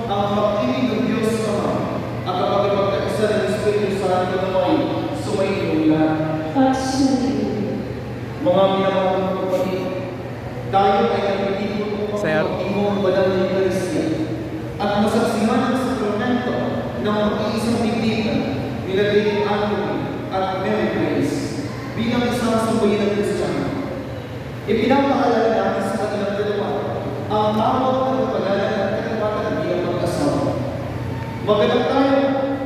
ang pag-ibig ng Diyos Ama at kapag ipagkaisa ng Espiritu Santo naway sumainyo lahat. At sumainyo. Mga minamahal na kapatid, tayo ay nagpipigil upang mag-ingong banal na Eucharistia at masaksihan ang sakramento ng mag-iisang bibigyan nila Lady Anthony at Mary Grace bilang isang sambahin ng Kristiyano. Ipinapaalala natin sa kanilang dalawa ang tawag ng pagpagalan at katapatan bilang mag-asawa. Magalang tayo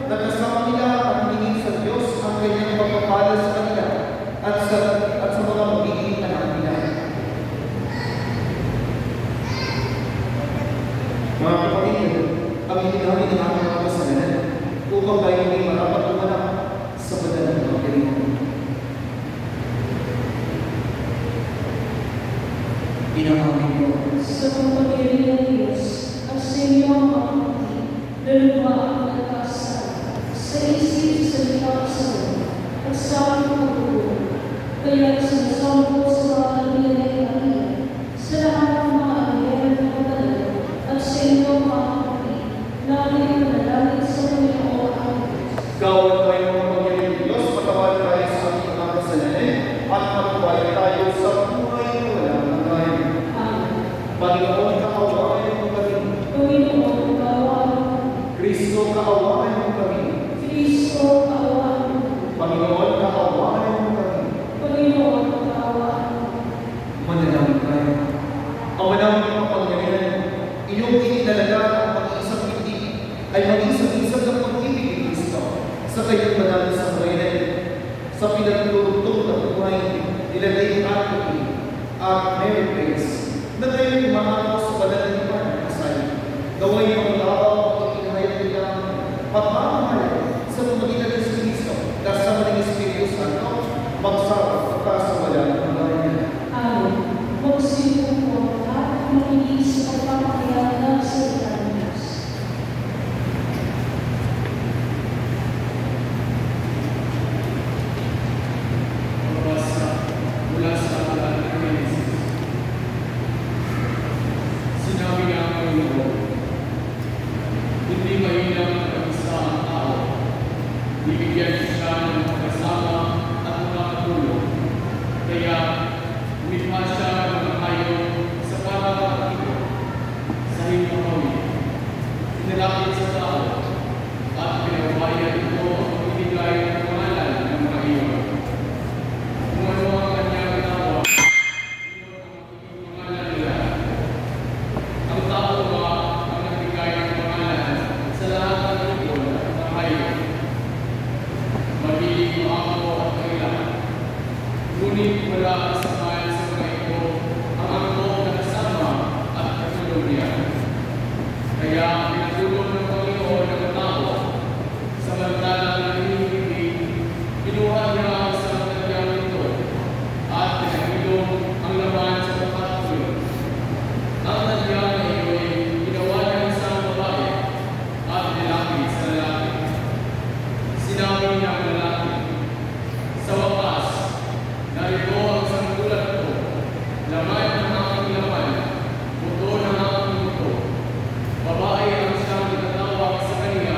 na kasama nila at hingin sa Diyos ang kanyang pagpapala sa kanila at sa mga magiging anak nila. Mga kapatid, ang hinahangin ng ating mga kasalanan upang tayo may marapat umanap sa banal na Evangelyo. Hinahangin ko sa pagpapagaling ng Diyos at sa inyo ang pagpapagaling, lalo ang nagkasal sa isip, sa likap, sa lupa, at sa aking pagpapagaling. Kaya sinasampo sa mga kanila sa lahat ng mga anghel na pagpapagaling at sa inyo ang pagpapagaling, lalo ang manalangin sa Panginoon ang Diyos. Kawan tayo ng pagpapagaling ng Diyos, patawarin tayo sa ating mga kasalanan at magpapagaling tayo sa buhay na wala hanggan. Panginoon, kaawaan mo kami. Panginoon, kaawaan mo. Kristo, kaawaan mo kami. Kristo, kaawaan mo. Panginoon, kaawaan mo kami. Panginoon, kaawaan mo. Manalangin tayo. Ang manalangin ng Panginoon, iyong itinalaga ang mag-iisang pagibig ay mag-isang-isang ng pag-ibig ni Kristo sa kanyang banal na sambayanan sa pinagtutugtog na buhay nila Lady Anthony at Mary Grace na ngayon umahalo sa banal na pagkakasal. Gawin ang labaw at ikinahayag nila pagmamahal sa pamagitan ng Kristo kasama ng Espiritu Santo magsama sa wala ng bayan. Amen. Magsimupo ang lahat ng makinig sa pagpapakayaan ng salita ng Diyos. Magbasa mula sa aklat ng Genesis. Sinabi niya ang Panginoon, hindi mainam na mag-isa ang tao. Bibigyan siya ng kasama at makakatulong. Kaya, lumikha siya ng mga hayop sa pagkakatulong sa himpapawid. Inalapit sa tao at pinawayan ito ang ibigay ng pangalan ng mga iyon. Kung ano ang kanyang ginawa, iyon ang magiging pangalan nila. Ang tao ba ang nagbigay ng pangalan sa lahat ng ibon at mga hayop? Magiging ako at kanila. Ngunit wala ang samahan sa mga ito ang angkop na kasama at katulong niya. Kaya pinatulong ng Panginoon ng tao samantalang nanginginig, kinuha niya ang sangatyang ito at pinahilong ang laman sa pagkatulong. Ang tadyang na iyo'y ginawa ng isang babae at nilapit sa lalaki. Sinabi niya ang lalaki, sa wakas, narito ang sanggulat ko, laman ng aking laman, buto ng aking buto. Babae ang siyang natatawag sa kanya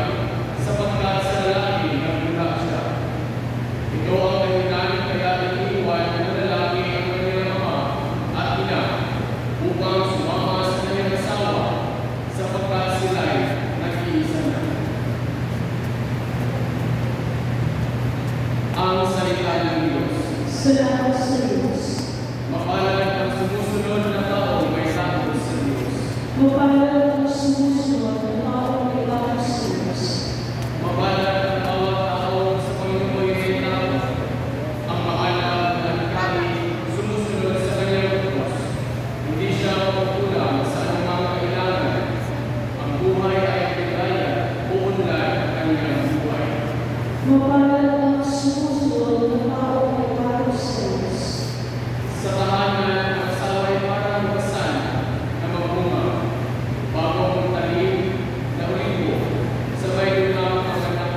sapagkat sa lalaki nagmula siya. Ito ang dahilan kaya iniiwan ng lalaki ang kanyang ama at ina upang sumama sa kanyang asawa sapagkat sila'y nag-iisa na. Ang salita ng Diyos. Salamat sa Diyos. Mapalad ang sumusunod na tao may takot sa Diyos. Mapalad ang sumusunod na tao may takot sa Diyos. Mapalad ang bawat tao sa Panginoon ay takot. Ang maalab at kami sumusunod sa kanyang utos. Hindi siya makukulang sa anumang kailangan. Ang buhay ay bigaya, uunlad ang kanyang buhay. Mapalad ang sumusunod na tao may takot sa Diyos. Sa tahanan ng asawa'y parang basan na magbunga, bagong talim na ulibo, sabay lunang ang anak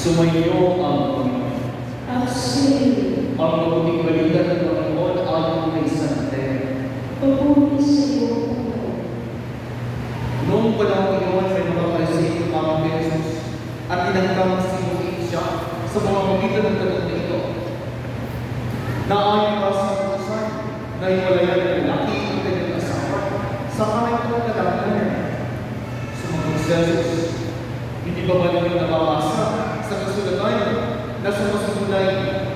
Sumainyo ang Panginoon. At sa'yo, Ang mabuting balita ng Panginoon ayon kay San Mateo. papuri sa iyo, Panginoon. Noong panahon iyon, may mga Pariseo ang Jesus at tinangkang sinuhin siya sa pamamagitan ng tanong na ito. Naayon ba sa utusan na iwalayan ng lalaki ang kanyang asawa sa kahit ng lalaki niya? Sumagot si Jesus, hindi ba ba namin nababasa sa kasulatan na sa kasulay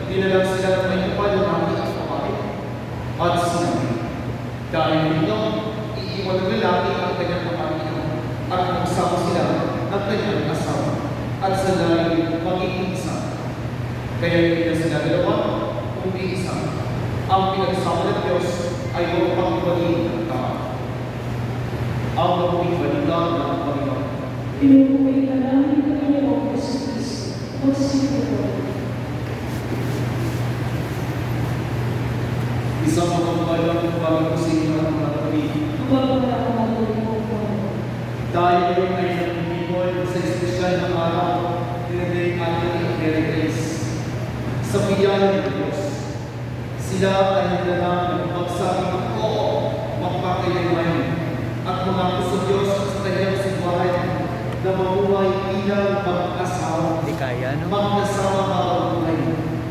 nilalang sila ng may kapal ng lalaki at babae? At sinabi, dahil dito, iiwan ng lalaki ang kanyang pamilya at magsama sila ng kanyang asawa at sila ay magiging isa. Kaya hindi na sila dalawa, kundi isa. Ang pinagsama ng Diyos ay huwag pang-ibalin ng tao. Ang mabuting balita ng Panginoon. Pinupuri ka namin ng Panginoon sa Kristo. Magsipuro. Isang magpapalang bagong kusina ng mga kapatid. Mababala ang mga mo, Panginoon. Dahil yun ay nagpipon sa espesyal na araw nilagay ating Heritage sa biyaya ng Diyos. Sila ay nagdala ng magsabing oo, magpakailangan at mangako sa Diyos sa kanyang simbahan na mabuhay bilang mag-asawa. Hindi kaya, no? Mag-asawa habang buhay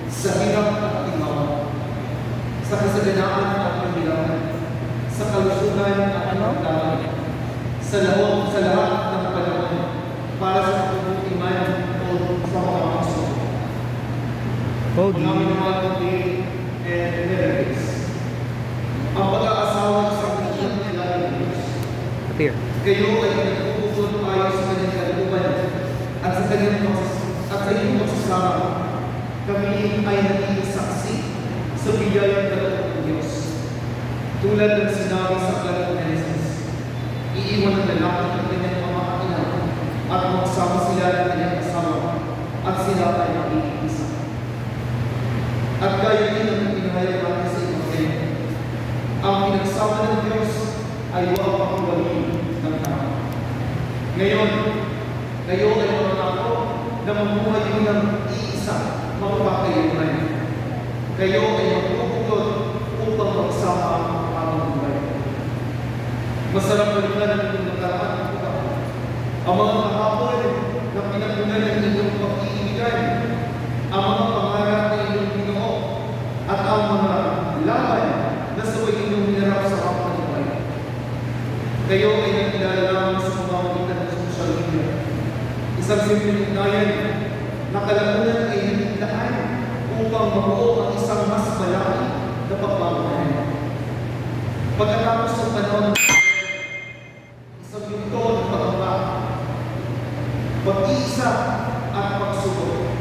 sa hirap at ginhawa, sa kasaganaan at kahilangan, sa kalusugan at pagkakaan, sa lahat ng panahon para sa pagtutulungan o sa mga kaso. Pogi. Mga minamahal natin and miracles. Ang pag-aasawa sa kanyang kilala ng Diyos. Appear. Kayo ay nagpupukod ayon sa kanyang kalooban at sa inyong magsasama. Kami ay naging saksi sa biyayang kaloob ng Diyos. Tulad ng sinabi sa aklat ng Genesis, iiwan ng lalaki ang kanyang pamakaina at magsama sila ng kanyang asawa at sila ay magiging isa. At gaya din ang pinahayag natin sa Ebanghelyo, ang pinagsama ng Diyos ay huwag pang-ibalin ng tao. Ngayon, kayo ay pangako na mamuhay bilang iisa, magpakailangan. Kayo ay magpupukod upang magsama ang buhay. Masarap balikan ang inyong nakaraan. Ang mga kahapon na pinagunan ng inyong pag-iibigan, ang mga pangarap na inyong Ginoo, at ang mga laban na sabay inyong hinarap sa kapwa ng buhay. Kayo ay nakilala lamang sa pamamagitan ng social media. Isang simpleng ugnayan na kalamunan ay hiniglaan upang mabuo ang isang mas malaki na pagmamahalan. Pagkatapos ng panahon ng isang yugto ng pagkakaba, pag-iisa at pagsubok,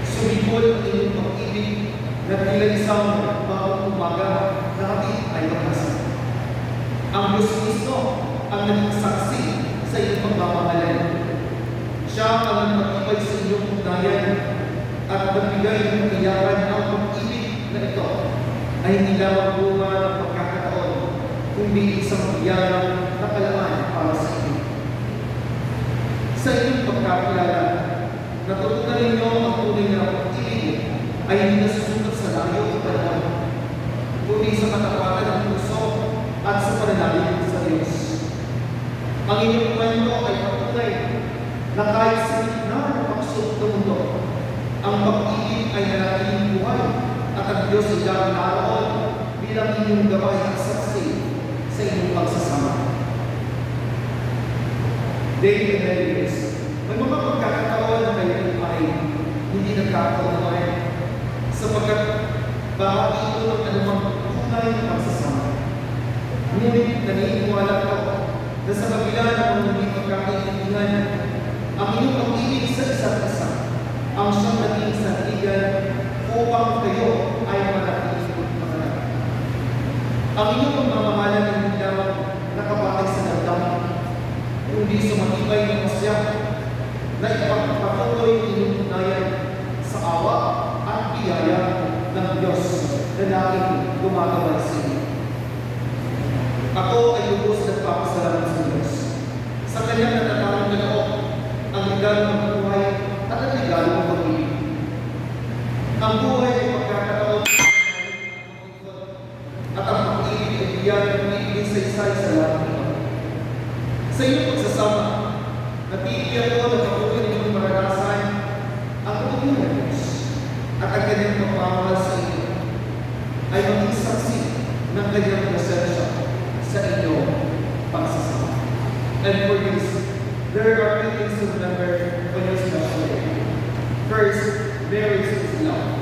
sumibol ang inyong pag-ibig na tila isang bagong umaga na natin ay magkasama. Ang Diyos Kristo ang naging saksi sa inyong pagmamahalan. Siya ang nagpatibay sa inyong ugnayan at nagbigay ng katiyakan ang pag-ibig na ito ay hindi lamang bunga ng pagkakataon, kundi isang biyayang nakalaan para sa inyo. Sa inyong pagkakilala, natutunan ninyo ang tunay na pag-ibig ay hindi nasusunod sa layo o panahon, kundi sa katapatan ng puso at sa pananalig sa Diyos. Ang inyong kwento ay patunay na kahit sa gitna ng pagsubok ng mundo, ang pag-ibig ay nanatiling buhay at ang Diyos ay dapat naroon bilang inyong gabay at saksi sa inyong pagsasama. David Rodriguez, may mga pagkakataon na kayo ay hindi nagkakaunawan sapagkat bahagi ito ng anumang tunay na pagsasama. Ngunit naniniwala ko na sa kabila ng mga hindi pagkakaintindihan, ang inyong pag-ibig sa isa't isa ang siyang naging sandigan upang kayo ay manatiling magkakalala. Ang inyong pagmamahalan ay hindi lamang nakabatay sa damdamin, kundi sa matibay na pasya na ipagpatuloy inyong ugnayan sa awa at biyaya ng Diyos na laging gumagabay sa inyo. Ako ay lubos na papasalamat sa Diyos sa kanyang natatanong na loob ang regalo ng buhay at ang regalo Sa iyong pagsasama, natitiyak ko na patuloy ninyong maranasan ang patuloy ng Diyos at ang kanyang pagmamahal sa inyo ay maging saksi ng kanyang presensya sa inyong pagsasama. And for this, there are three things to remember on your special day. First, marriage is love.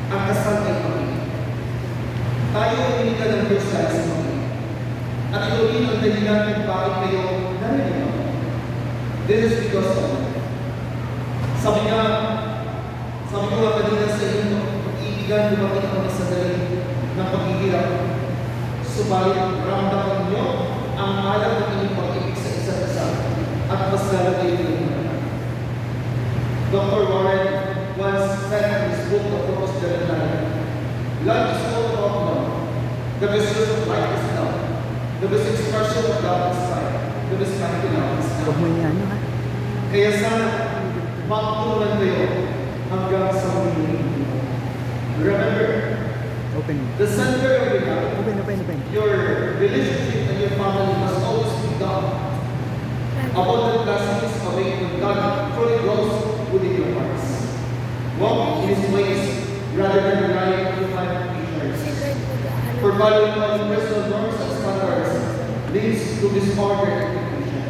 Ang kasal ay pamilya. Tayo ay umiga ng Diyos dahil sa pamilya. At ito rin ang dahilan kung bakit kayo narinig ako. This is because of sabi ko nga kanina sa inyo, mag-iibigan, lumaki ang mga sandali ng paghihirap. Subalit, ramdaman niyo ang alam ng inyong pag-ibig sa isa't isa at mas lalagay niyo. Dr. Warren once said in his book, The Purpose Driven Life, love is all about love. The best use of life is love. The best expression of love is life. The best kind of love is Huwag mo love. yan, ha? Kaya sana, makatulungan kayo hanggang sa huli. Remember, Open. the center of your life, Open. your relationship and your family must always be God. Abundant blessings await when God truly grows within your hearts. Walk in His ways rather than relying on human features. For following on personal norms and standards leads to disorder and confusion.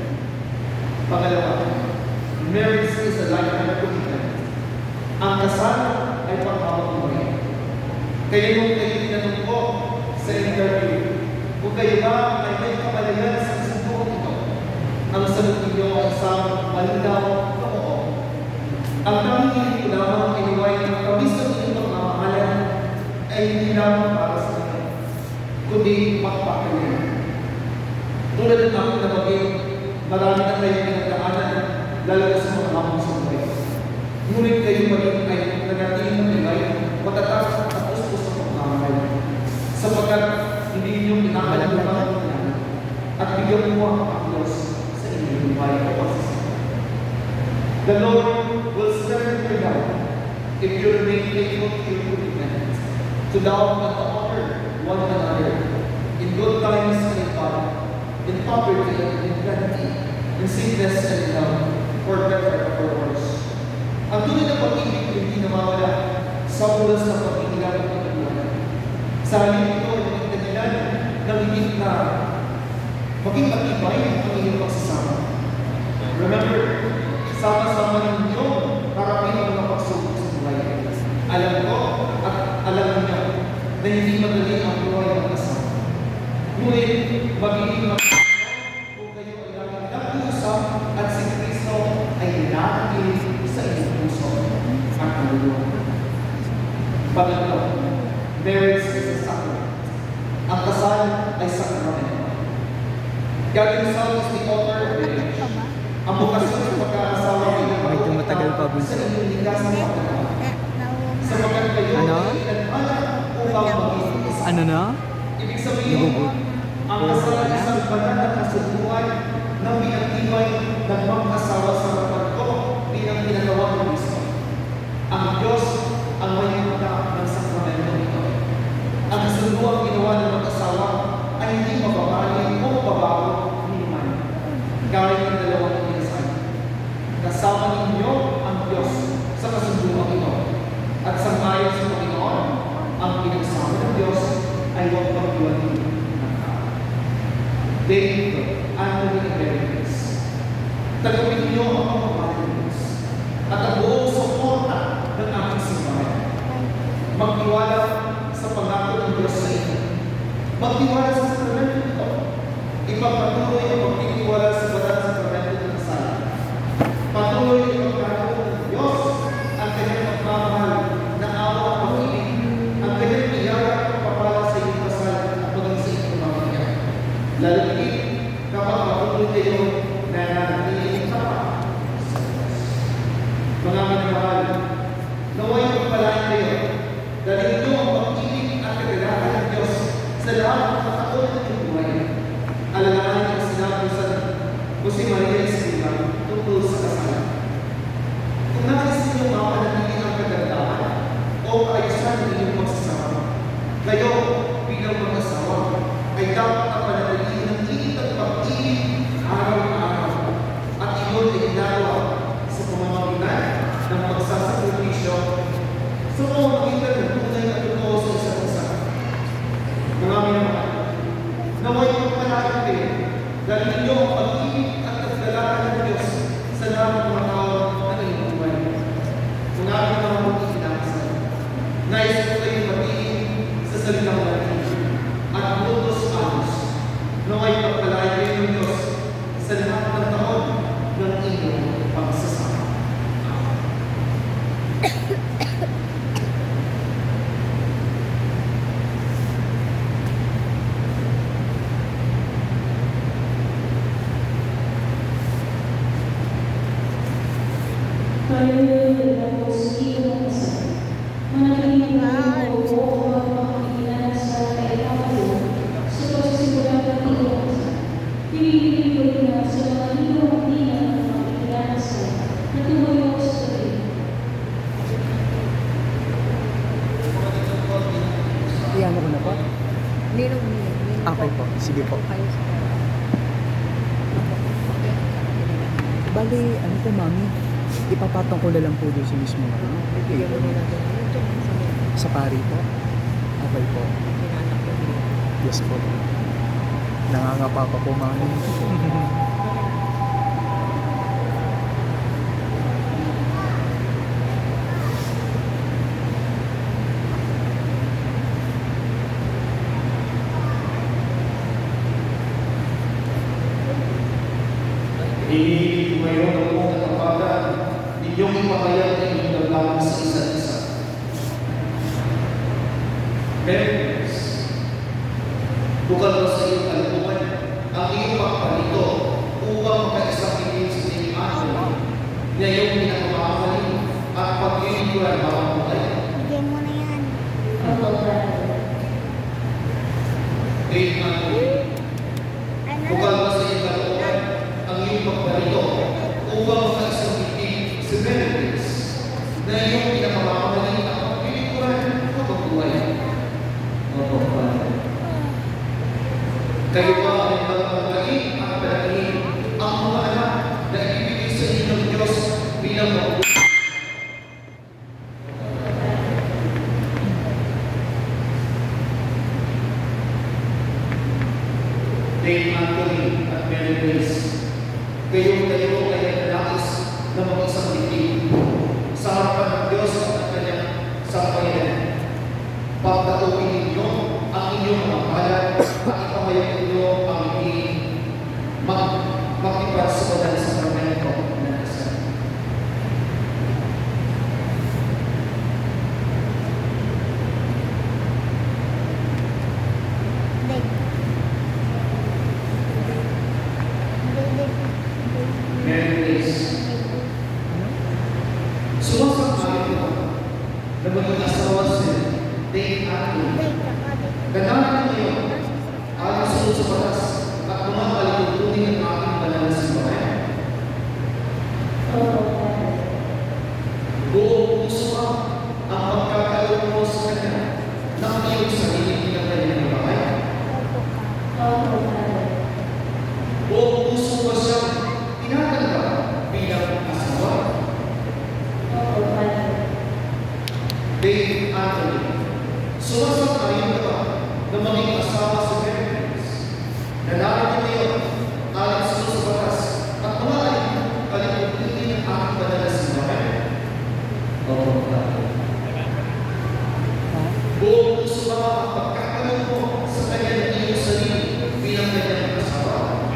Pangalawa, marriage is a lifetime commitment. Ang kasal ay panghabang-buhay. Kaya nung kayo tinanong ko sa interview, kung kayo ba ay may kapalayan sa isang ito, ang sagot ninyo ay isang malinaw na oo. Ang tanging hiling ko lamang iniway ng kamis ng inyong pagmamahalan ay hindi lamang para sa inyo, kundi magpapalaya. Tulad ng aking nabagay, marami na kayong pinagdaanan, lalo na sa mga hamon sa buhay. Ngunit kayo maging ay nanatiling ng ibay, matatapos at tapos po sa pagmamahal. Sapagkat hindi ninyong inakalimutan ang kanya at bigyan mo ang Diyos sa inyong buhay o pagsasama. The Lord will strengthen your life if you remain faithful to your commitment, to love and to honor one another in good times and in bad, in poverty and in plenty, in sickness and in health, for better or for worse. Ang tunay na pag-ibig ay hindi namawala sa oras ng pag-iilang at pag-iilang. Sa halip ito ay maging dahilan ng higit na maging matibay ang inyong pagsasama. Remember, sama-sama ninyo harapin ang mga pagsubok sa buhay. Alam ko at alam niyo na hindi madali ang buhay ng kasama. Ngunit magiging kung kayo ay laging nag-uusap at si Kristo ay nakakilig sa inyong puso at kaluluwa. Pangatlo, marriage is a sacrament. Ang kasal ay sakramento. God Himself is the author of marriage. Ang bukasyon sa pagkakasawa ay Medyo matagal pa, Bunso. sa inyong likas na pagkakasawa. Sapagkat kayo Ano? ay inadhana upang maging isa. Ano na? Ibig sabihin, Nagugod. ang kasal ay isang banal na kasunduan na pinagtibay ng mga kasawa sa harapan ko bilang ginagawa ng Kristo. Ang Diyos ang may handa ng sakramento ito. Ang kasunduang ginawa ng mga kasawa ay hindi mababali o mababago ni man. Gaya ng dalawang inasal. Kasama ninyo ang Diyos sa kasunduang ito. At sa ngayon sa Panginoon, ang pinagsama ng Diyos ay huwag pagdiwalin ng tao. David, Anthony Americans, tagapin niyo ang pagmamahal ng Diyos at ang buong suporta ng aking simbahan. Magtiwala sa pangako ng Diyos sa inyo. Magtiwala sa sakramento ito. Ipagpatuloy ang magtitiwala sa banal na sakramento ng kasal. Patuloy ang pagkakaroon ng Diyos ang kanyang pagmamahal na awa at pag-ibig, ang kanyang biyaya at pagpapala sa inyong kasal at maging sa inyong pamilya. Lalo higit kapag patuloy kayo na nanatiling tapat sa Diyos. Mga minamahal, naway magpalain kayo dahil ito ang pag-ibig at kagalakan ng Diyos sa lahat ng kataon ng inyong buhay. Alalahanin ang sinabi sa Jose Maria Escrivá tungkol sa kasalan. Kung nais ninyong mapanatili ang kagandahan o kaayusan ng inyong pagsasama, kayo bilang mag-asawa ay dapat ang panatili ng higit at pag-ibig araw-araw So kung makita nyo, tunay na totoo sa isa't isa. Mga minamahal, naway pagpalaran kayo dahil ninyo ang pag-ibig at kagalatan ng Diyos sa lahat ng mga tao na inyong buhay. Kung namin naman ang ikinakasal, nais ko kayong matiin sa salitang natin at utos anos, naway pagpalaran kayo ng Diyos sa lahat ng taon ng inyong pagsasama. Iyan ko na po. Ninong. Okay po. Sige po. Bali, ano po mami? Ipapatong ko na lang po doon sa mismo. Bibigyan mo na natin. Sa pari po. Okay po. Yes po. Nangangapa pa po mami. Hinihiling ko ngayon ang buong katapatan ninyong ipahayag na inyong damdamin sa isa't isa. Members, bukal mo sa iyong kalikuman ang iyong pagpalito upang makaisang piling sa iyong anyo na iyong pinakamamahalin at pag-iiniguan habang buhay. Bigyan mo na yan. Date na bukal mo sa iyong kalikuman ang iyong pagpalito upang makaisang piling sa members na iyong pinakamamahalin at pag-iiniguan habang buhay. Kayo ba ay magpapalagin at palagin ang mga anak na ibibigay sa inyo ng Diyos bilang mabuhay? Dave Anthony at Mary Grace, kayo ay naglalakis na mag-isang litig sa harapan ng Diyos at kanyang sampayan. Pagkatuwin ninyo ang inyong mga balat at ipahayag ninyo ang hindi makipagsukodan sa sakramento ng kasal. Mary Grace, sumasang-ayon ko na maging asawa si Dave Anthony. Ganahan niyo ang sunod sa batas at kumakalikod-tunin ang aking banal na simbahan. Buong puso ka ang pagkakalob mo sa kanya ng iyong sarili ng kanyang bahay. Buong puso mo siyang tinatanggap bilang asawa. Dave Anthony, sumasang-ayon ka ba na maging asawa sa Philippines? Nanalo niyo alang sa batas at kumakalikod-tunin ang aking banal na simbahan. Buong puso ba ang pagkakalob mo sa kanya ng iyong sarili bilang kanyang asawa?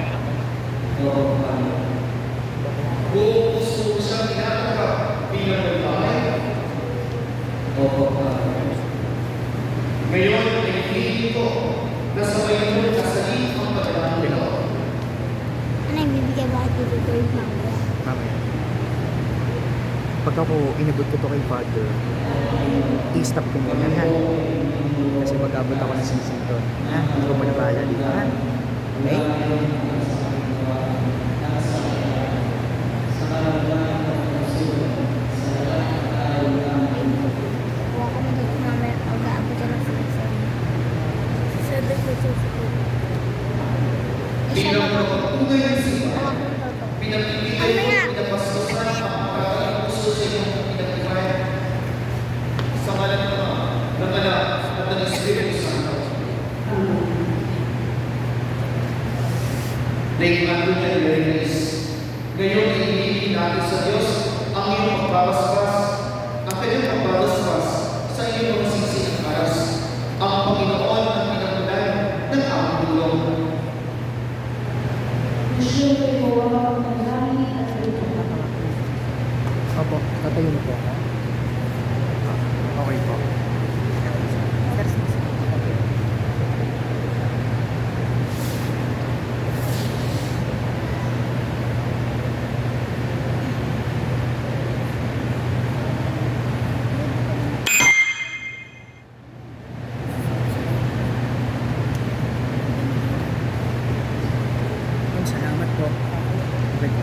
Buong puso mo siyang tinatanggap bilang babae? Ngayon ay hinihiling ko na sabay mo kasalin ang pagkakalob nito. Ano yung bibigyan mo at bibigyan mo? Mamaya. Pagka po inabot ko to kay Father, i-stop ko muna ha. Kasi mag-abot ako ng sisig doon. Ha? Hindi ko muna bahala dito ha. Okay? Huwag ko magiging mamaya. Mag-aabot ka ng sisig. Sabi ko sisig. Bilang pagpatunay ng simbahan, Huwag ko toto. pinagpipigay mo, pinapastosan ang pagkakalang puso sa inyong pinagpipigay. Sa Virgin Mary Grace. Ngayon ay hinihiling natin sa Diyos ang iyong pagpapaspas, ang kanyang pagpapaspas sa iyong mga sisig aras, ang Panginoon ang pinagmulan ng aming tulong. Gusto ko iwawa ng langit at lupa. Opo, tatayo na po ako. Okay po. Salamat po. Okay po.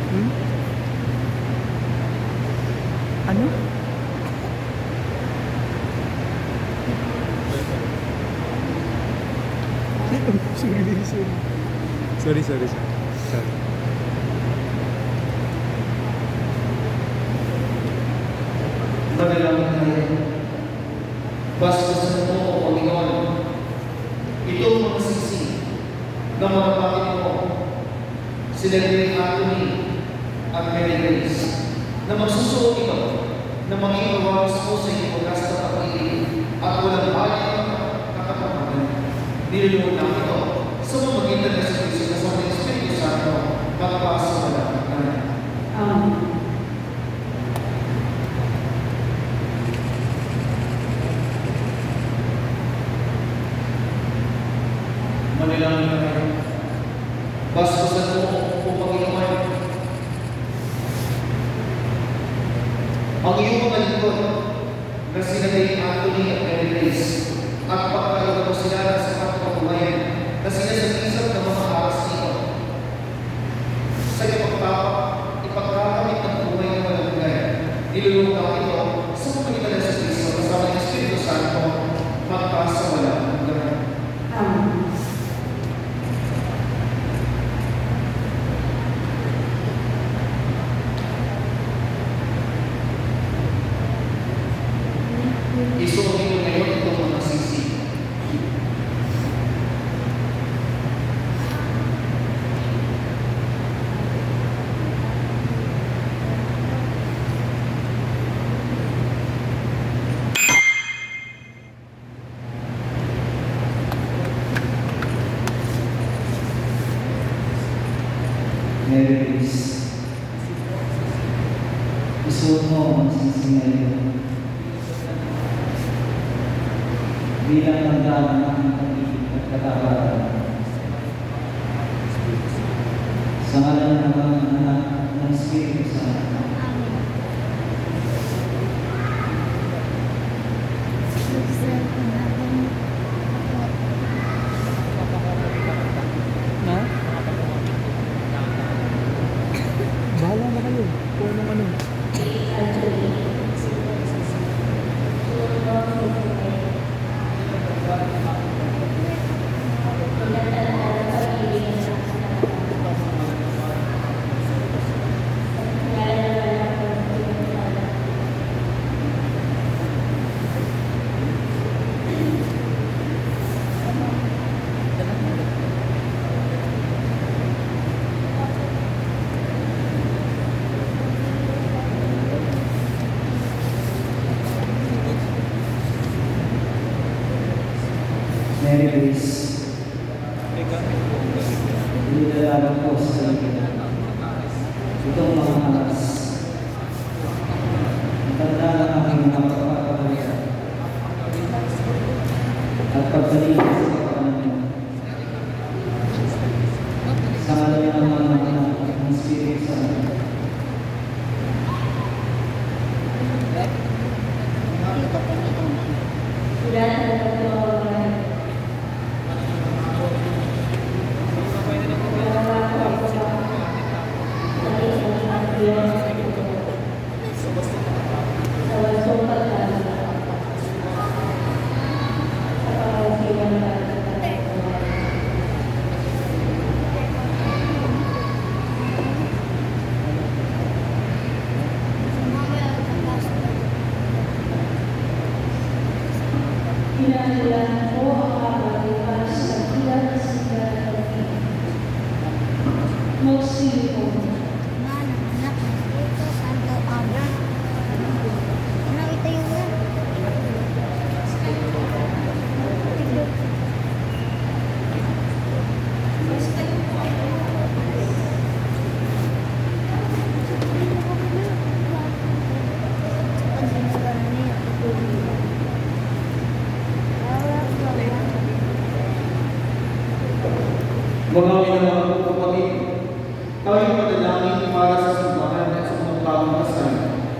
Hmm? Ano? Sorry. Sorry. Panalangin tayo. Bastasan mo, O Panginoon, itong mga sisi na mga kapatid mo, sila Mary Anthony at Mary Grace, na magsusuot ito na maging awamis mo sa iyong wagas na pag-ibig at walang bayad na katapatan. Nilulungan lang ito sa mamagitan ng Kristo na sa mga Espiritu Santo magpasa sa lahat. Amen. Manalangin tayo. Bastasan mo, O Panginoon, ang iyong mga lingkod na sila kay Anthony at Mary Grace at pagkakaroon mo sila sa kapagpagumayan na sila sa isang ng mga aras nito. Sa ipagkakamit ng buhay ng malagay, nilulungan ito sa pagkakaroon sa Kristo kasama ng Espiritu Santo magpasa wala hanggang. Amen. Isuotin mo ngayon itong mga sisi. Mary Grace, isuot mo ang sisi ngayon bilang tandaan ng aking pag-ibig at katapatan. Sa ngalan ng mga anak ng Espiritu Santo. No? Bahala na kayo. Kung anong ano. Mary Grace, inilalaban ko sa iyo itong mga alas. Tanda ng aking mga pagpapalaya at pagdalihan sa kapakanan niyo. Sa ngalan ng mga anak ng Espiritu Santo.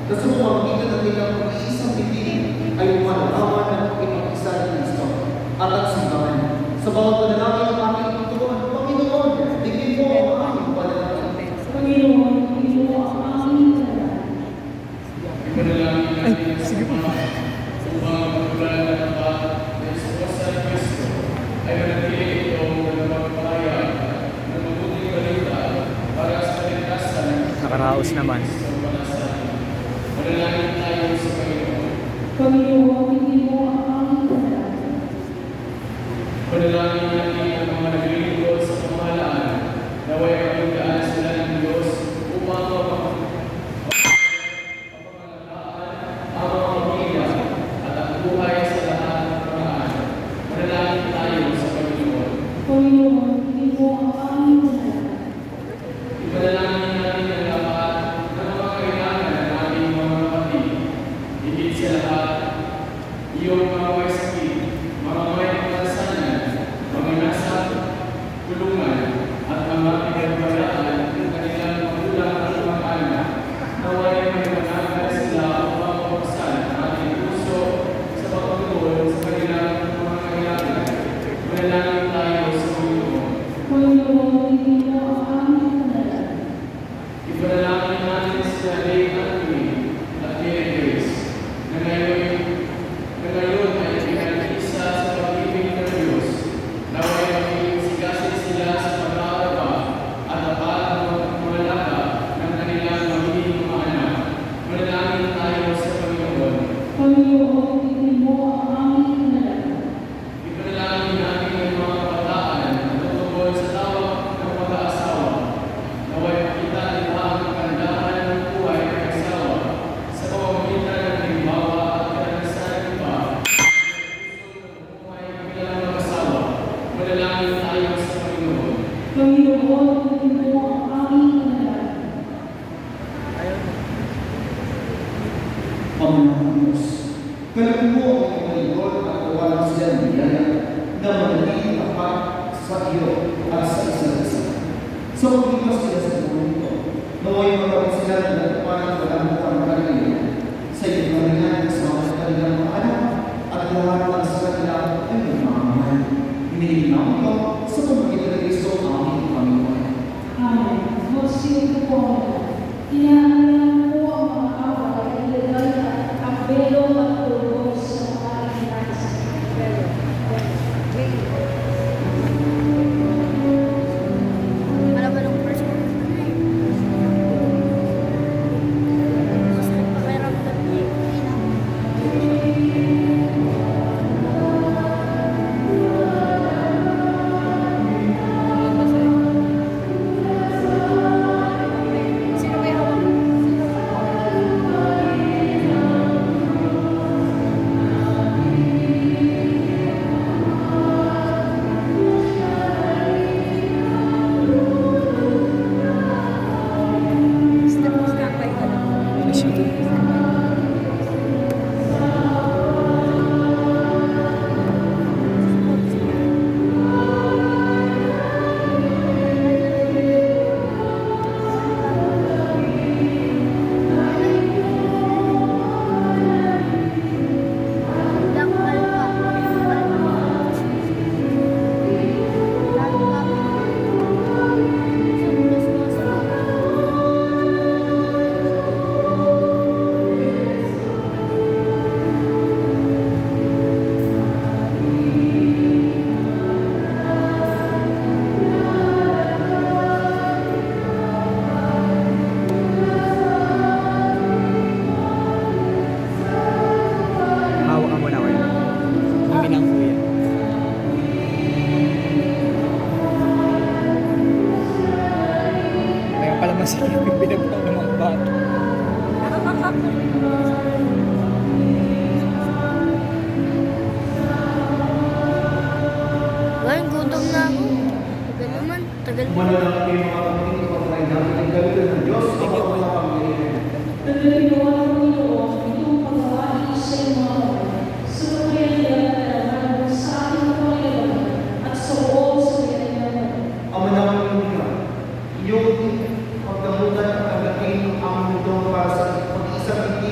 na sa pamamagitan ng nilang pag-iisang bibig ay umalarawan ng ipag-isa ni Kristo at ang simbahan. Sa bawat panalangin ng aming tutuan, Panginoon, bigyan mo ang aming panalangin. Panginoon, bigyan mo ang aming panalangin. Ipanalangin natin ang sama upang magtulad ng tapat na esposa ni Kristo ay manatili itong nagpapahayag ng mabuting balita para sa kaligtasan Nakaraos naman. sa panasan. Manalangin tayo sa Panginoon. Panginoon, bigyan mo ang aming panalangin. Panalangin natin ang mga naglilingkod sa pamahalaan na way kapagdaan sila ng Diyos upang ang mga pamilya at ang buhay sa lahat ng paraan. Manalangin tayo sa Panginoon. Panginoon, bigyan mo ang aming panalangin. Ipanalangin natin ang lahat ng mga kailangan ng ating mga kapatid. Higit sa lahat, iyong mga may sakit, mga may pagkasanan, mga nasa kulungan, at mga pinagpalaan ng kanilang magulang at mga anak, naway may managal sila upang mapagsan ang ating puso sa pagpatuloy sa kanilang mga kailangan. Manalangin tayo sa Panginoon. Panginoon, bigyan mo ang aming panalangin. Ipanalangin natin sila Ray Anthony at Mary Grace na ngayon ay pinag-isa sa pag-ibig ng Diyos. Naway maging sigasin sila sa pag-aaraba at tapat ng mga laka ng kanilang magiging mga anak. Manalangin tayo sa Panginoon. Panginoon, bigyan mo ang aming panalangin. Ipanalangin natin ang mga kabataan na tutugon sa tawag ng mag-aasawa. Naway makita nila ang kagandahan ng buhay ng asawa sa pamamagitan ng halimbawa at karanasan ng iba. Buhay ng ilang mag-asawa. Manalangin tayo sa Panginoon. Panginoon, bigyan mo ang aming panalangin. Panginoon Diyos, kalagin mo ang iyong lingkod at kawalan sila ng biyaya na manatili tapat sa iyo at sa isa't isa. Sa pagkipas sila sa buhay ito, naway magkaroon sila ng nagpapanan ng walang butang karamihan sa iyong kanilang kasama sa kanilang mga anak at lahat ng sa kanilang ay may mga mahal. Hinihingin namin ito sa pamamagitan ng Kristo ang aming Panginoon. Amen. Magsiyo po ako. Inaanyayahan po ang mga away at ilagay ang belo at tulong sa mga itinasa. Wala ba nung person? Gusto pa kaya ramdam niya. Sino ba yung hawak mo? Step mo sa kapay ka lang. Dakal pa. Hawak ka muna kayo. Kami ng kuya. Kaya pala masikip yung binabang ng mga bata. Well, gutom na ako. Tagal naman. Tagal pa. Manalangin kayo mga kapatid, ipapakain natin ang galit ng Diyos sa mga pangangailangan. Naglalinawa ng Panginoon itong pagkawain sa iyong mga kamay, sa pagkayang sa ating kapangalaman at sa buong sa kanyang Ama namin ng Diyos, iyong pagdamutan at pagdating ang mundo para sa pag-isang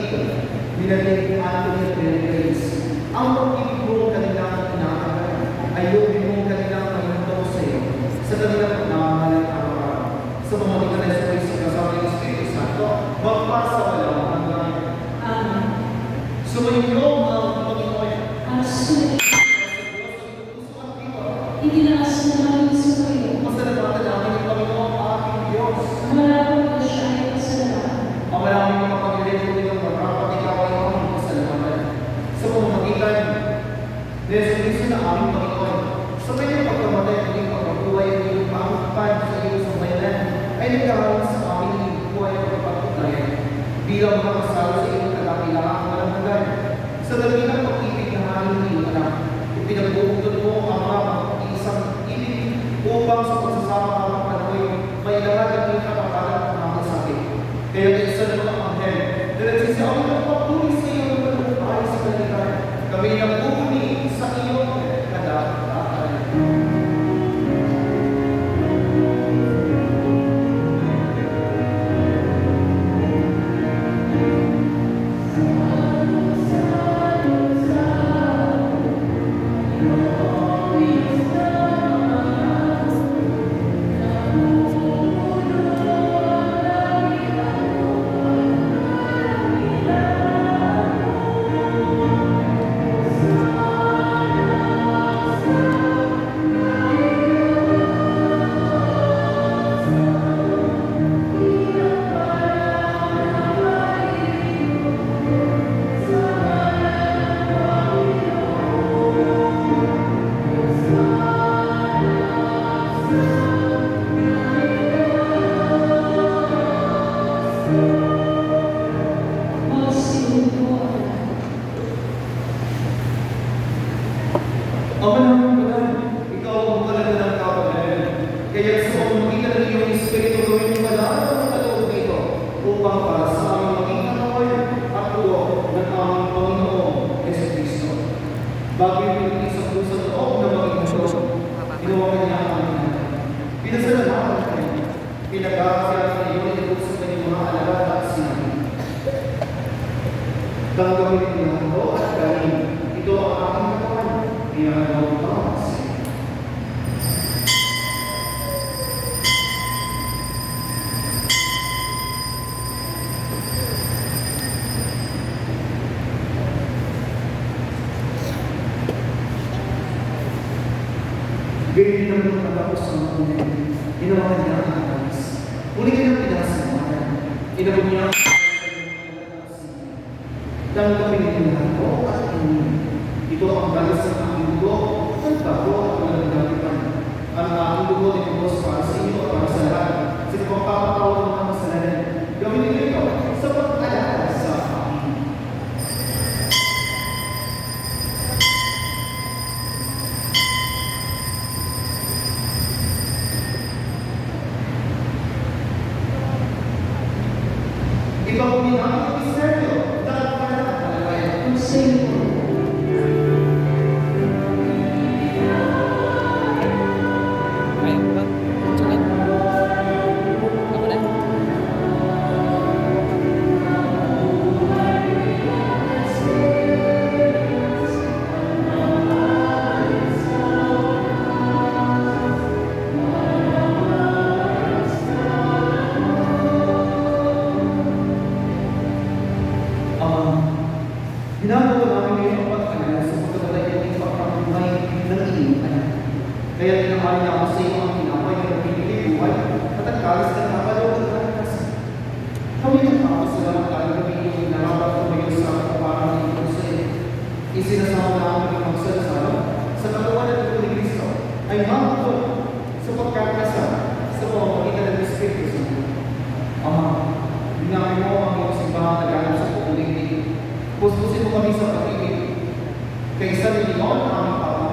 Binating Anthony at Mary Grace. Ang pag-ibig mo kanilang inaagal ay lubin mo kanilang mahinto sa iyo sa kanilang pagmamahalang araw-araw. Sa mga ikalas ko sa kasama ng Espiritu Santo, magpasa walang hanggang. Amen. Sumainyo ang Panginoon. At sulit, itinaas na namin sa kayo. Masalamatan namin ang Panginoon ang ating Diyos. Malapot na siya ay pasalamat. Ang maraming mga pagkilit ko nitong marapat ikaw ay aming pasalamatan. Sa pamamagitan ni Yesu Cristo na aming Panginoon, sa kanyang pagkamatay at muling pagkabuhay at iyong pangangpan sa iyong sambayanan ay nagkaroon sa aming buhay at pagpapatunayan bilang mga kasal sa iyong kadakilaang walang hanggan. Sa dakilang pag-ibig na aming iyong anak, ipinagbubutot mo ang mga isang ibig upang sa pagsasama ang panahoy may lahat at iyong kapakalan ng mga sakit. Kaya isa na mga anghel, na nagsisiyaw ng pagtuloy sa iyo ng pagpapay sa kanilang, kami nagbubuni sa iyong kadakilaan. Tanggapin niyo ito at gawin. Ito ang aking katawan. Pinagawa ko sa iyo. Ganyan din naman ang pagkapos ng mga unay. Ginawa niya ang atas. Uli ka ng pinasamahan. Inabot niya ang tanggapin niyo ito at inumin. Ito ang balas ng aking dugo at bago at malagdagitan. Ang aking dugo ni Diyos para sa inyo at para sa lahat. Sa pagpapatawad ng mga kasalanan, gawin niyo ito sa pag-alala sa akin. Ikaw ang minamang misteryo dahil ka na ang kalagayan. Ang Senyor. Kaya ko ba? Sunod. Ako na. Ginagawa namin ngayon ang pag-alala sa pagkabalay ng pagkakamay ng iyong anak. Kaya tinamali na ako sa iyo ang tinapay na nagbibigay buhay at ang kalis na nakapaloob ng kalikasan. Kami nagpapasalamat tayo na iyong narapat tumayo sa kaparan ng iyong sa iyo. Isinasama namin ang magsalasala sa katawan at ito ni Cristo ay makatulog sa pagkakasal sa pamamagitan ng Espiritu Santo. Ama, dinami mo ang iyong simbahan na galang sa buong daigdig. Puspusin mo kami sa pag-ibig. Kaysa ni Leon ang aming Papa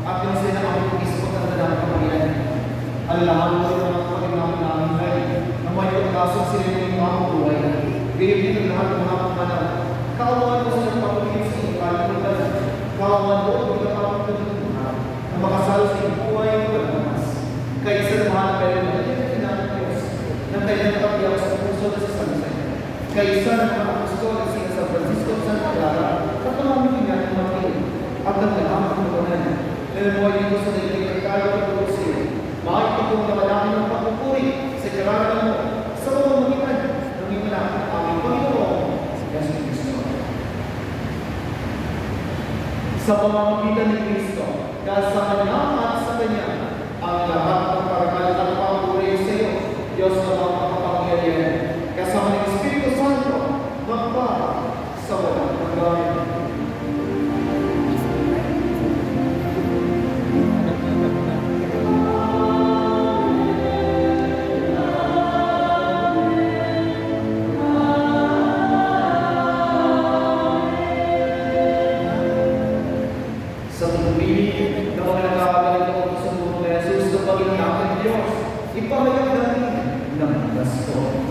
at yung sila ang Obispo at ang dalang Panginoon. Alalahan mo sa mga kapatid namin ay na may pagkasong sila ng mga buhay. Binibitin ang lahat ng mga pagmanaw. Kaawaan mo silang patuloy sa iyong kalimutan. Kaawaan mo ang pinapapagod ng mga na makasalo sa iyong buhay ng walang. Kaysa ng mga pera na pinag-inang Diyos na kailan nakapiyak sa puso na sa sanay. Kaysa ng mga apostol na sila San Francisco, San sa pamamagitan ni Kristo, sa Kanya at sa Kanya, ang lahat ng parangal at papuri sa iyo, Diyos na makapangyarihan, kasama ng Espiritu Santo, magpa sa walang hanggan. Sa pagpili ng mga nakakagaling ng sa mundo na Jesus na Panginoon natin Diyos, ipahayag natin ng gasto.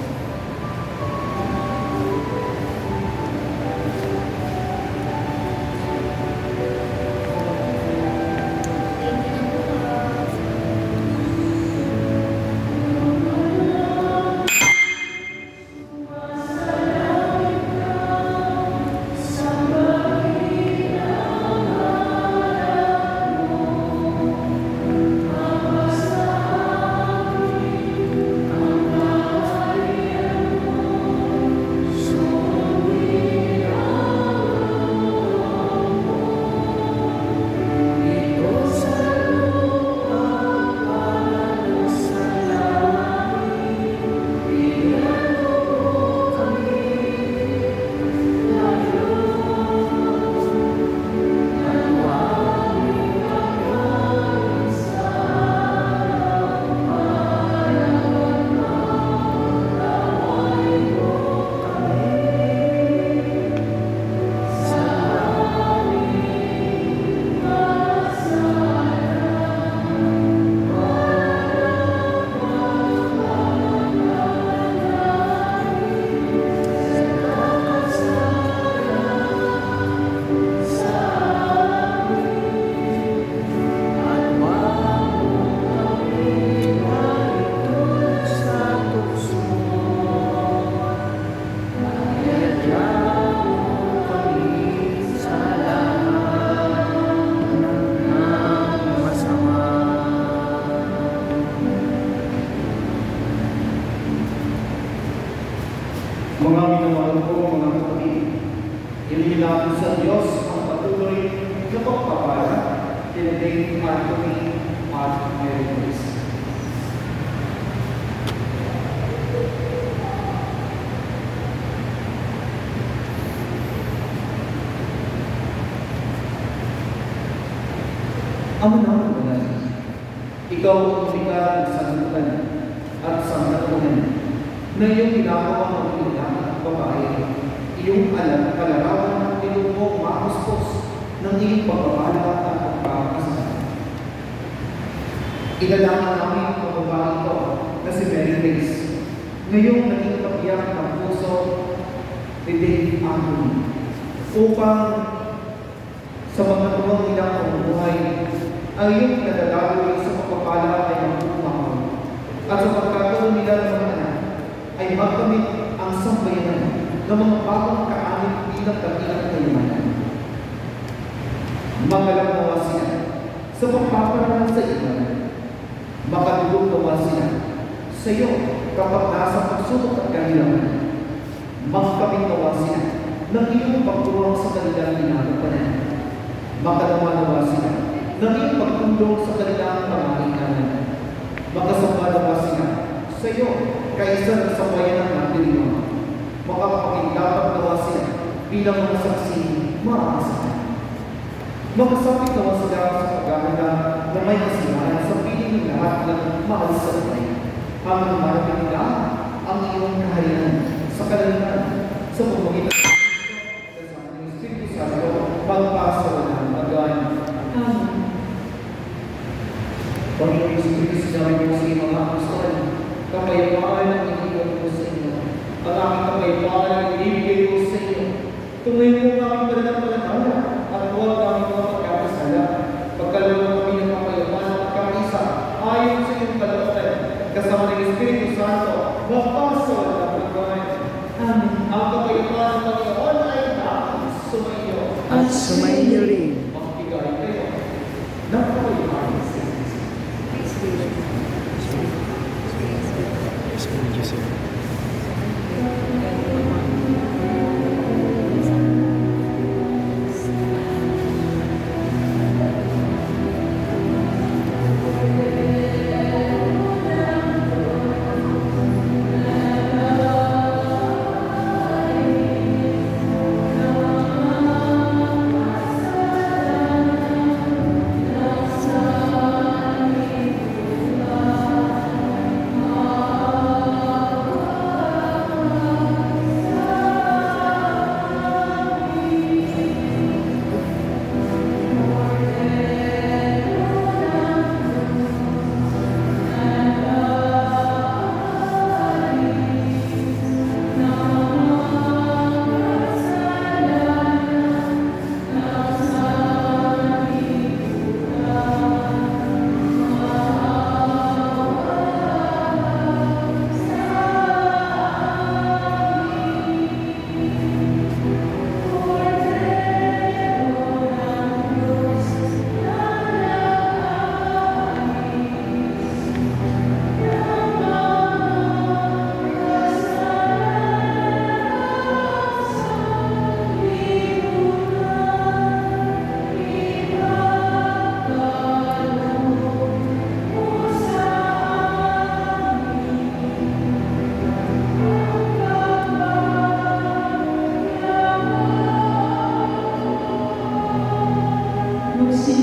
Mga minamahal ko, mga kapatid, hilingin natin sa Diyos ang patuloy na pagpapala, Dave Anthony at Mary Grace. Ama naman banal, ikaw ang lumikha ng sanlibutan at sanlibutan na iyong ginagawa ng ilang at babae, iyong kalarawan ng ilong mo makuspos ng iyong pagpapala at pagpapakasal. Ilalangin namin ang babae ito na si Mary Grace, ngayong naging pagiyak ng puso ni Dave Anthony, upang sa mga tuwang nilang pamumuhay ay iyong nadadaloy sa pagpapala ay magpupamaw, at sa pagkakaroon nila ng mga anak ay magkamit ang sambayanan ng mga bagong kaanib bilang dakilang kayamanan. Magalang nawa sila sa pagpaparangal sa iba, makatulog nawa sila sa iyo kapag nasa pagsubok at kahilangan. Magkamit nawa sila ng iyong pagtulong sa kanilang ginagampanan. Makalawa nawa sila ng iyong pagtulong sa kanilang pangangailangan. Makasama nawa sila sa iyo kaysa ng sambayan ng natirima. Makapakinglapat nawa sila bilang mga saksi maasahan. Makasapit nawa sila sa paghahanda na may kasiyahan sa piling ng lahat ng maalis sa buhay. Hanggang marating nila ang iyong kaharian sa kalalitan sa pamamagitan kasama ng Espiritu Santo magpasa walang hanggan. Amen. Panginoon Espiritu, sinabi mo sa iyong mga apostol, kapayapaan ang iniwan ko sa inyo. Ang aking kapayapaan ang ibigay ko sa inyo. Tungayin mo ang aming pananampalataya at huwag aming mga pagkakasala. Pagkaloob kami ng kapayapaan at pagkakaisa ayon sa iyong kalooban. Kasama ng Espiritu Santo, magpasa walang hanggan. Amen. Ang kapayapaan ng Panginoon ay dapat sumainyo. At sumainyo rin. Magbigay kayo ng kapayapaan sa Diyos.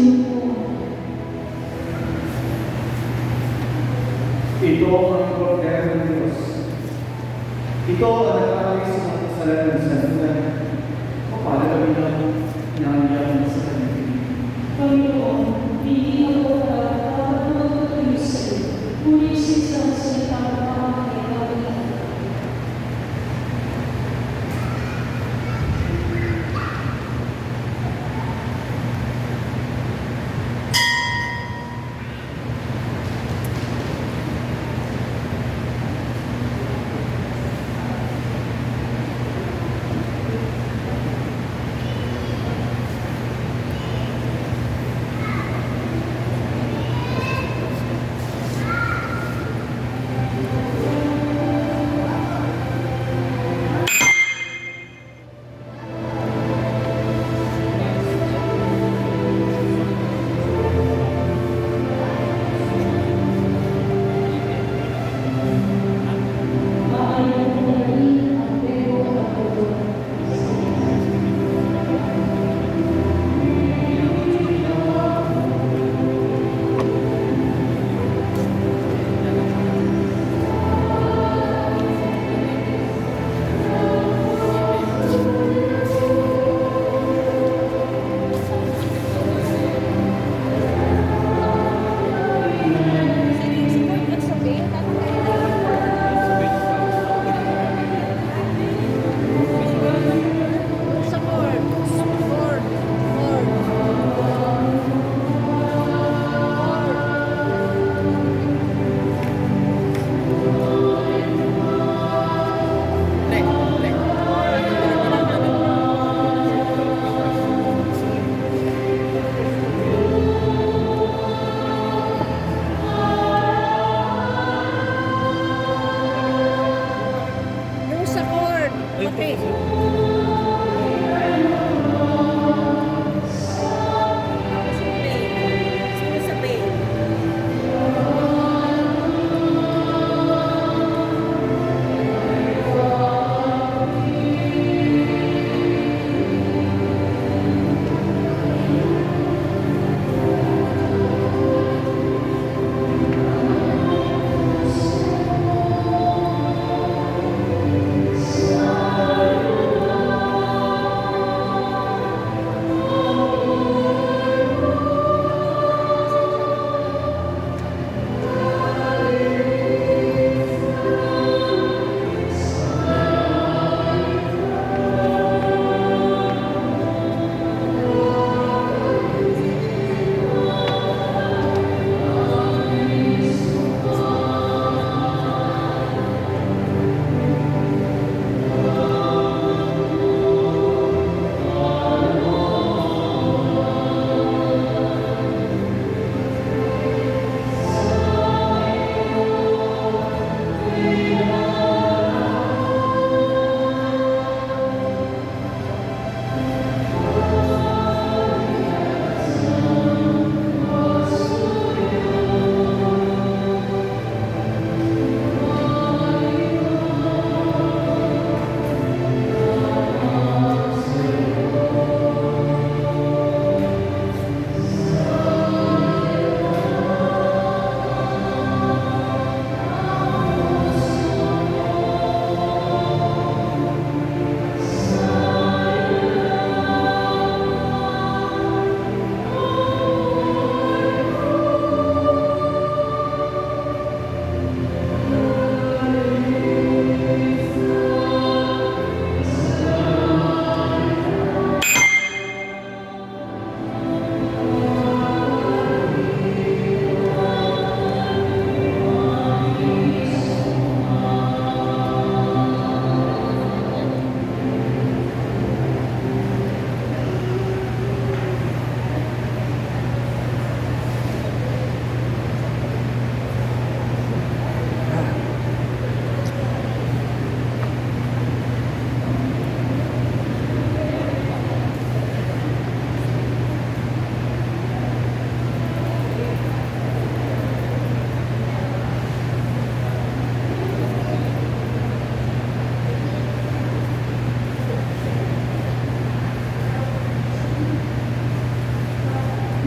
inyo po. Ito ang kordero ng Diyos. Ito ang nag-aalis sa mga kasalanan sa lugar. Mapalagawin lang nangyayari sa kanyang. Panginoon, hindi ako dapat magpatuloy sa iyo, ngunit sa isang salita lamang ay gawin ako.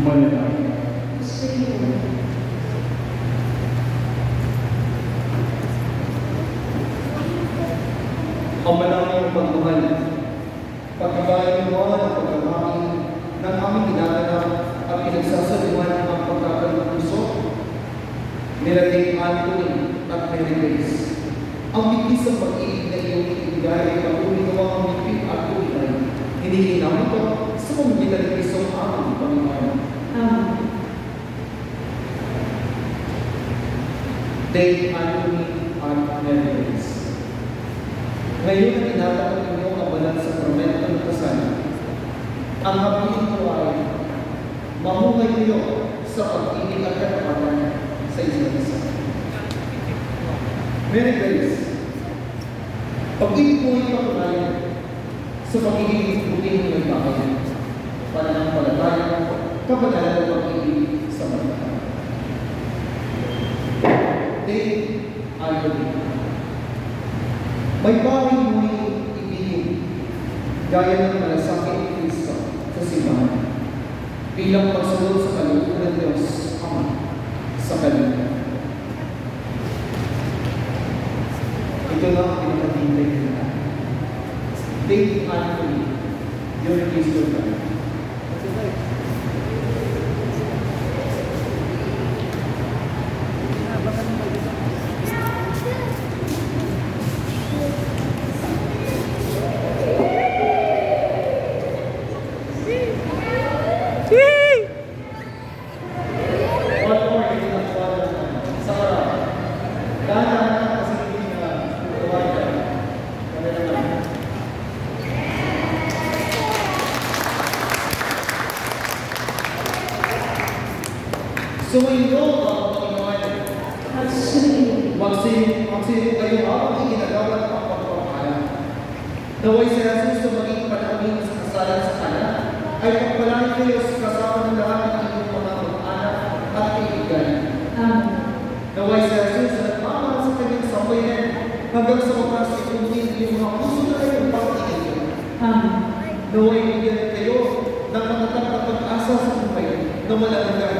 Manalangin. Senyor. Ang maraming pagmamahal, pagkabayan mo ang pagkakami ng aming ginaganap at pinagsasaluhan ang pagkakalupuso, nilating Anthony at Mary Grace. Ang bigis ng pag-ibig na iyong ibigay ay patuloy nawang umipit at tulay. Hinihingi namin ito sa pamamagitan ni Kristo ang aming Panginoon. Amen. Dave Anthony at Mary Grace. Ngayon na tinatanong ninyo ang balat sa sakramento ng kasal, ang habiling ko ay mahungay niyo sa pag-ibig at katapatan sa isa't isa. Mary Grace, pag-ibig mo ay patunayan sa pagiging buting ng bahay, pananampalataya, kapatalan ng pag-ibig sa mga. Dave Anthony, may bahay mo'y ibigin gaya ng malasakit ni Kristo sa simbahan bilang pagsunod sa kalooban ng Diyos Ama sa kalooban. Ito lang ang pinakahintay nila. Dave Anthony, your Kristo tayo. One more, hindi lang sa parang. Dahan-dahan kasi hindi na tutuwag ka. Kaya naman. Sumayin ang Panginoon. At sunod. Magsinig kayo habang iginagawa ang pagpapala. Naway si Jesus na maging panahon sa kasalan sa kanya, ay pagpalain kayo sa kasama ng lahat ng inyong mga mag-anak at kaibigan. Amen. Naway si Jesus na nagmamahal sa kanyang sambayan hanggang sa wakas itunin yung mga puso na kayong pag-ibig. Amen. Naway bigyan kayo ng matatag na pag-asa sa buhay na malalagan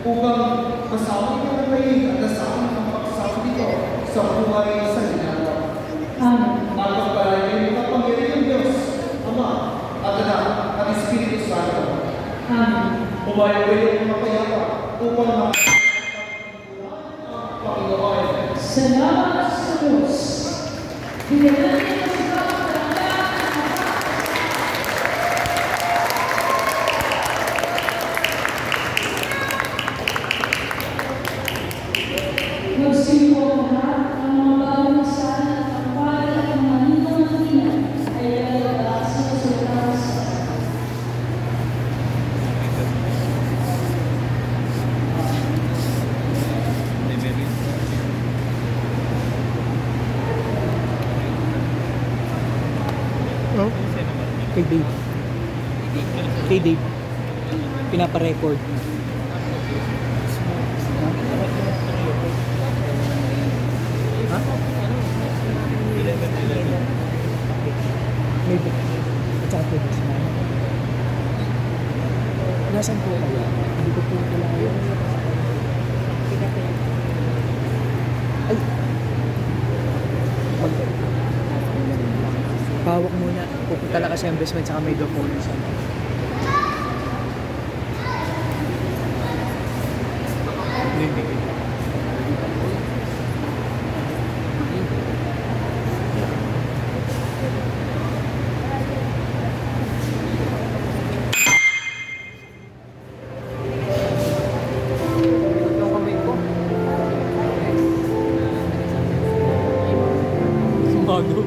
upang kasama niyo ang kayo at kasama ng pagsama dito sa buhay sa ginagawa. Amen. At pagpalain kayo ng pangyarihan ng Diyos, Ama, at Anak, at Espiritu Santo. Amen. Umayo kayo ng mapayapa upang ang Panginoon. Salamat sa Diyos. Bigyan natin ang magsimpo ang lahat ang mga bagong sana at ang pari at ang manitang ng tinan ay lalabas sa kasulatan sa Oh? Kay Dave. Kay Dave. Pinaparecord. Ha? May book. At saka pwede siya. Nasaan po kaya? Hindi ko po kailangan. Ay! Pawak muna. Pupunta lang kasi ang best friend saka may documents. Bago.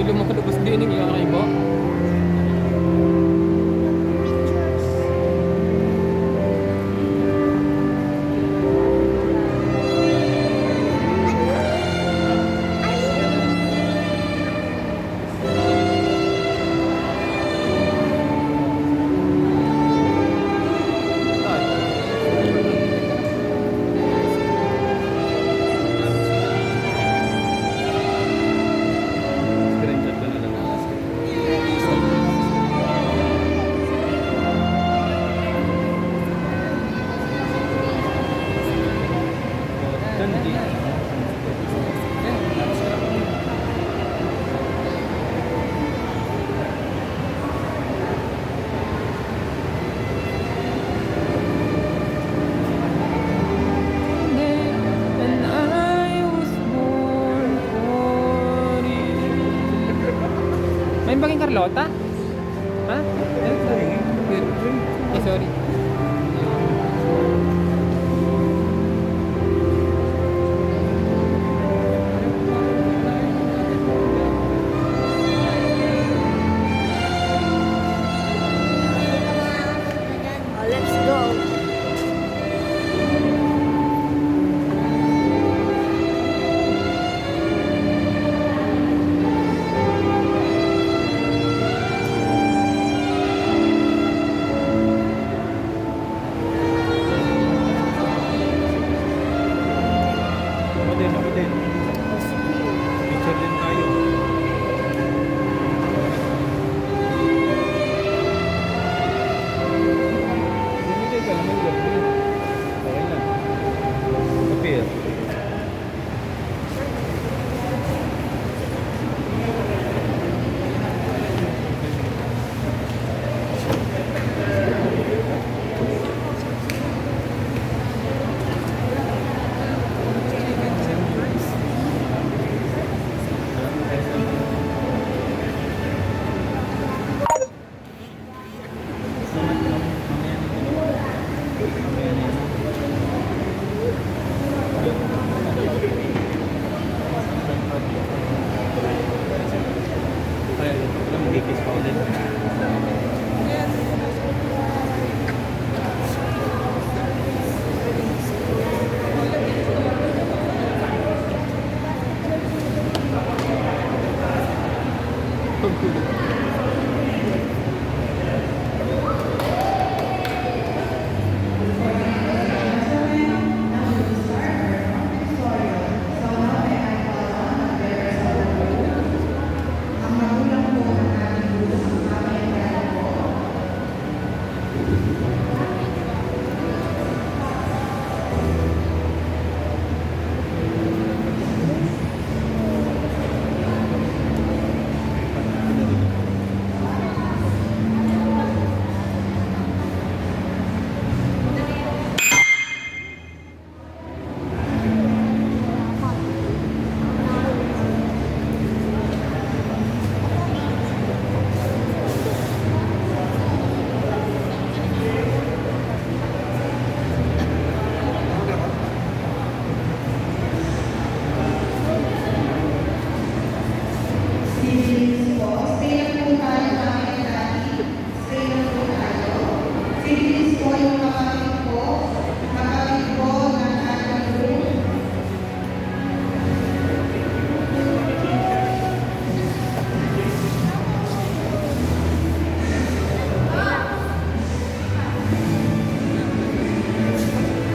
May lumakalabas din yung iyong iba. May baging Carlota? Ha? Eh, sorry. Oh, let's go. Picture din tayo. Bumigay ka naman dyan. Okay lang. Appear.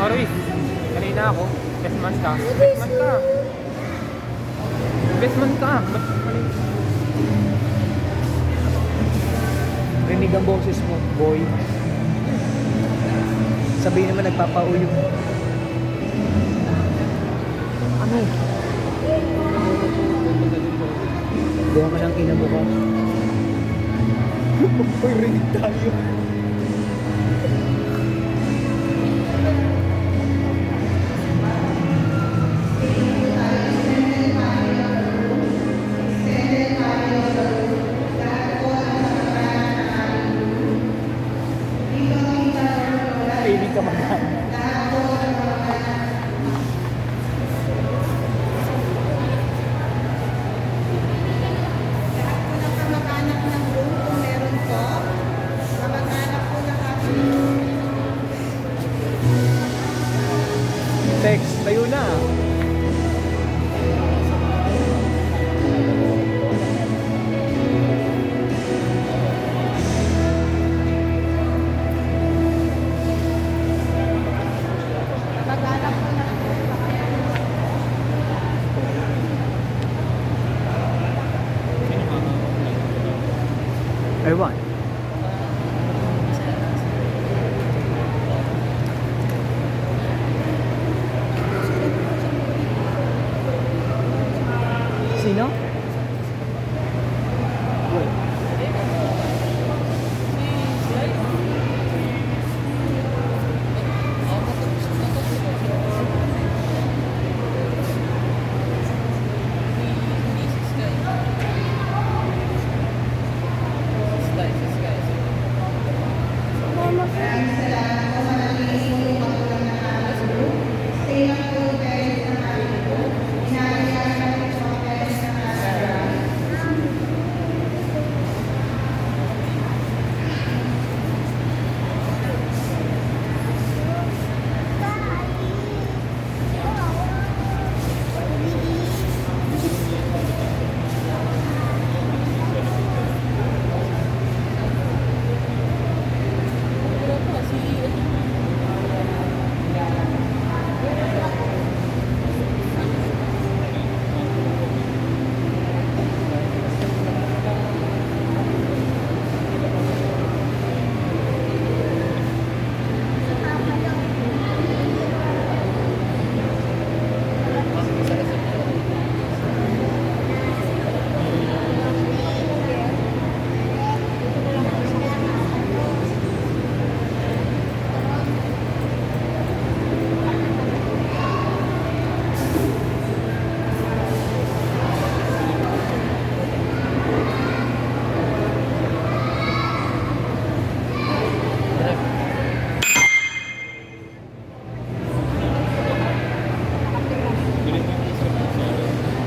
Ruiz, kanina ako. Best man ka. Best man ka. Best man ka. Rinig ang boses mo, boy. Sabihin naman nagpapauyong. Ano? Buha ka ng ina mo ka. Uy, rinig tayo. Baby ka magkano. Ewan. Sino?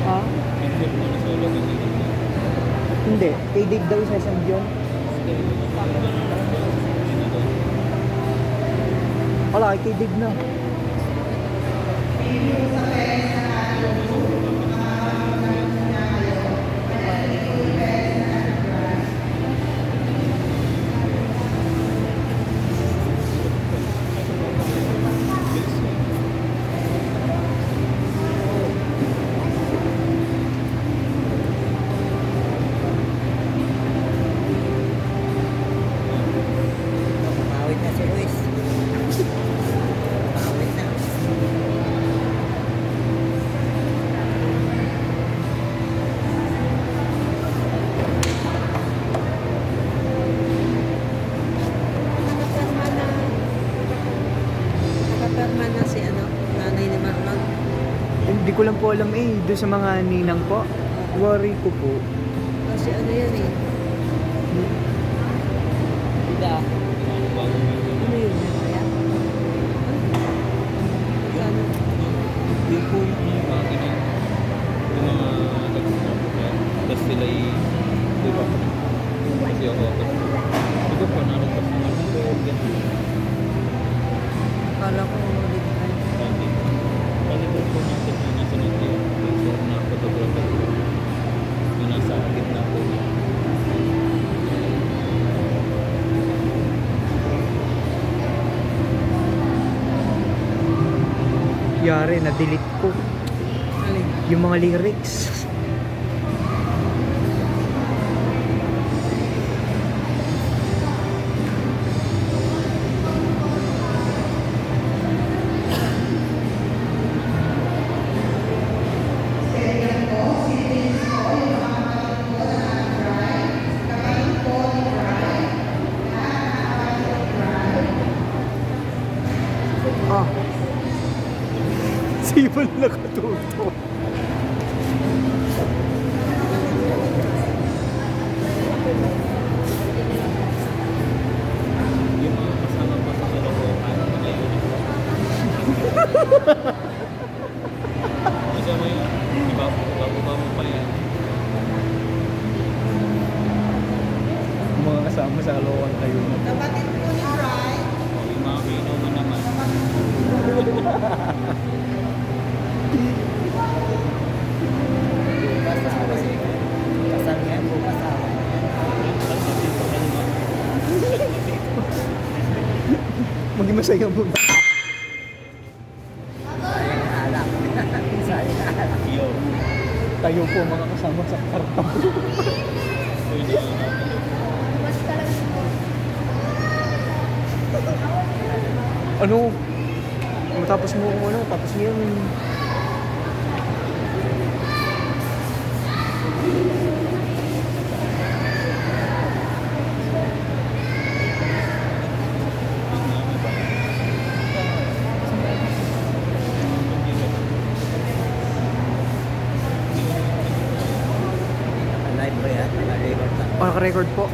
Ha? Hindi. Kay Dave daw isasend yun. Wala, kay Dave na. Awit na si Luis. Awit na. Nakapirma na si nanay ni Marlon. Hindi ko lang po alam doon sa mga ninang po. Worry ko po. Kasi yan eh. Diba? Ano yun? Kaya? Ano? Yun po yung mga ganyan. Yung mga nagsasabi. Tapos sila di ba? Kasi ako. Di ba po nalagpas na lang po. Ganyan. Kala ko ulit tayo. Pwede po natin yung nasa natin yung picture na photographer po. Yung nasa gitna po. Yari, na-delete ko. Alin? Yung mga lyrics. Ah. Sibol nakatuto. Yung mga kasama pa sa kalokohan. Mga yun. Kasama yun. Iba mo pa yan. Mga kasama sa kalokohan kayo. Kapatid ko ni Brian. O, yung mga kainuman naman. Kasal niya po kasama. Maging masaya mo. Sayang na alak. Sayang na alak. Yo. Tayo po mga kasama sa karton. Pwede yun. Ano? Matapos mo kung ano, tapos mo yung... Live ba yan? Naka-record na. Oh, naka-record po.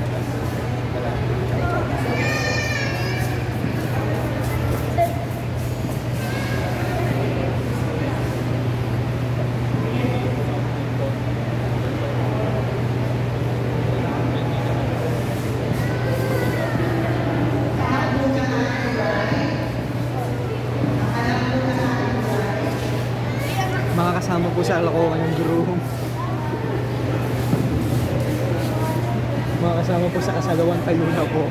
Mga kasama po sa Alacoan ng Groom. Mga kasama po sa Kasalawan Tayuna po.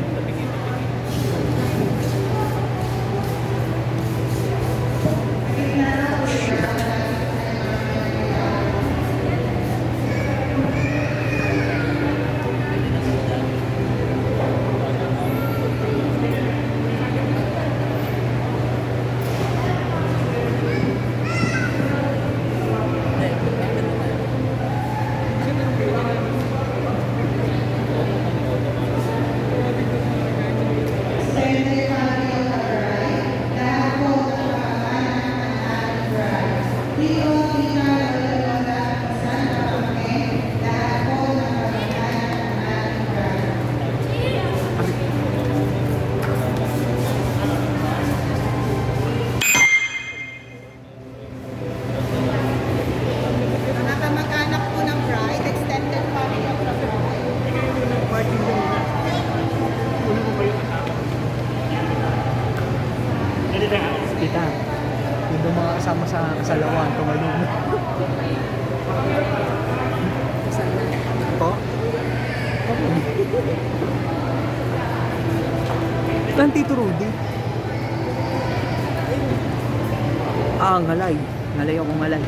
Mga kamag-anak po ng bride, extended family of the bride. Kita. Yung daw mga kasama sa Kasalawan, tumalong. Po? Lang Tito Rudy. Ah, ngalay. Ngalay ako ngalay.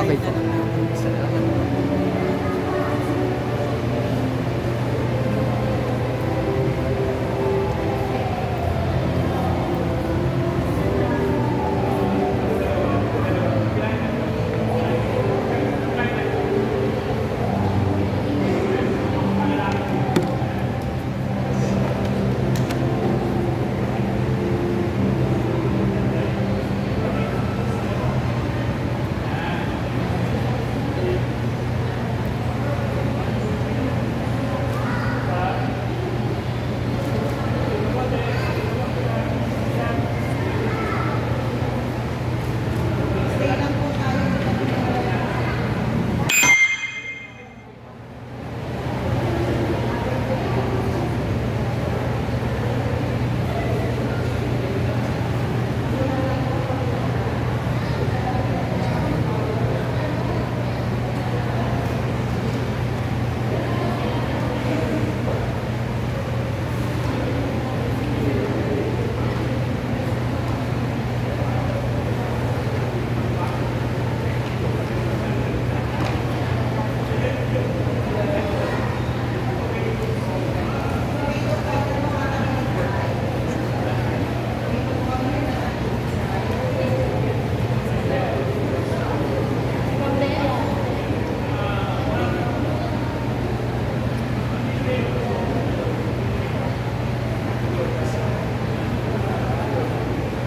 Okay po. Stay lang po tayo.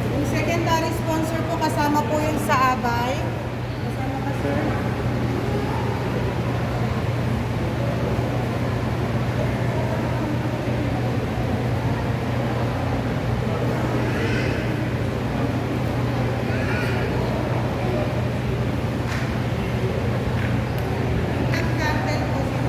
Yung secondary sponsor po kasama po yung sa Abay. Kasama ka, sir? Nag-cartel po siya.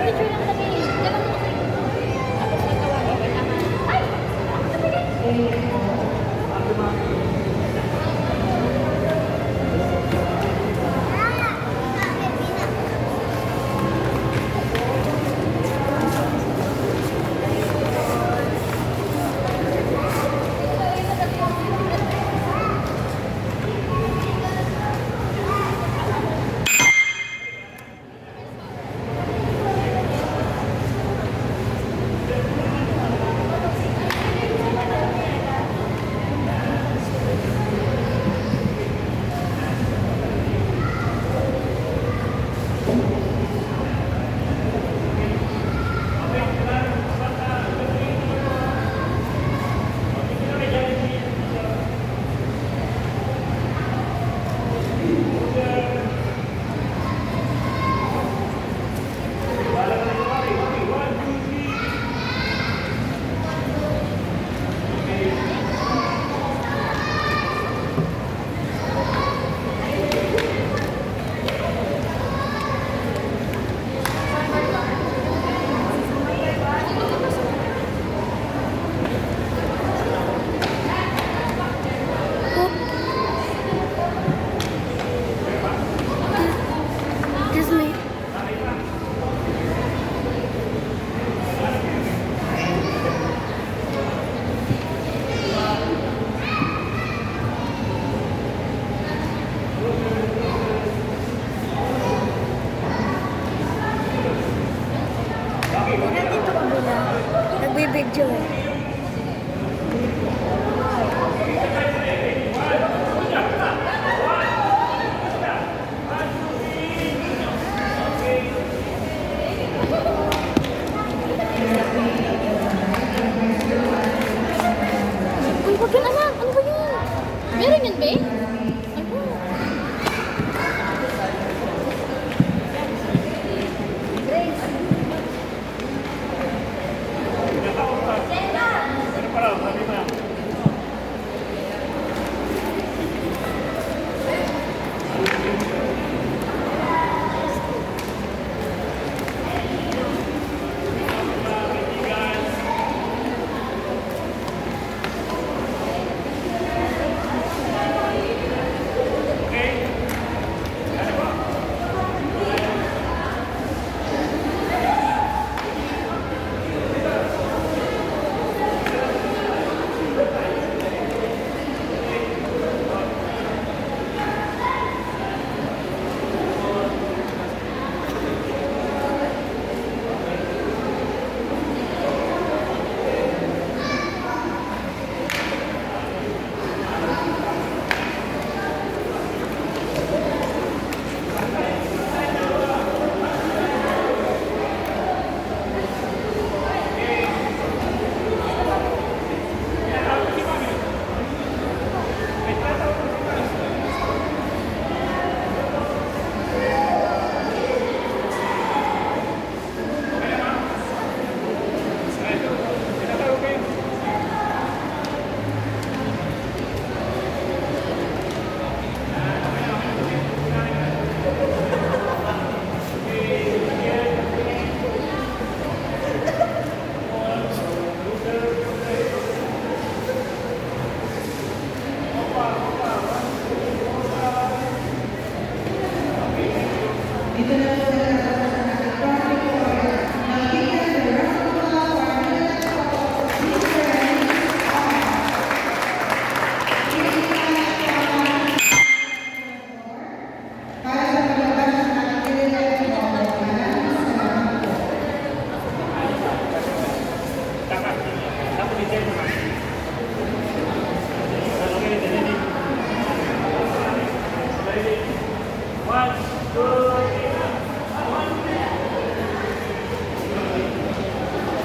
Picture lang kami. Dala mo kasi. Tapos magtawagin ka naman. Ay! Ako na pala. Excuse me. Nandito ka muna. Nagbibidyo eh. Uy, wag yun anak! Ano ba yun? Meron yun, be? Ano? Grace.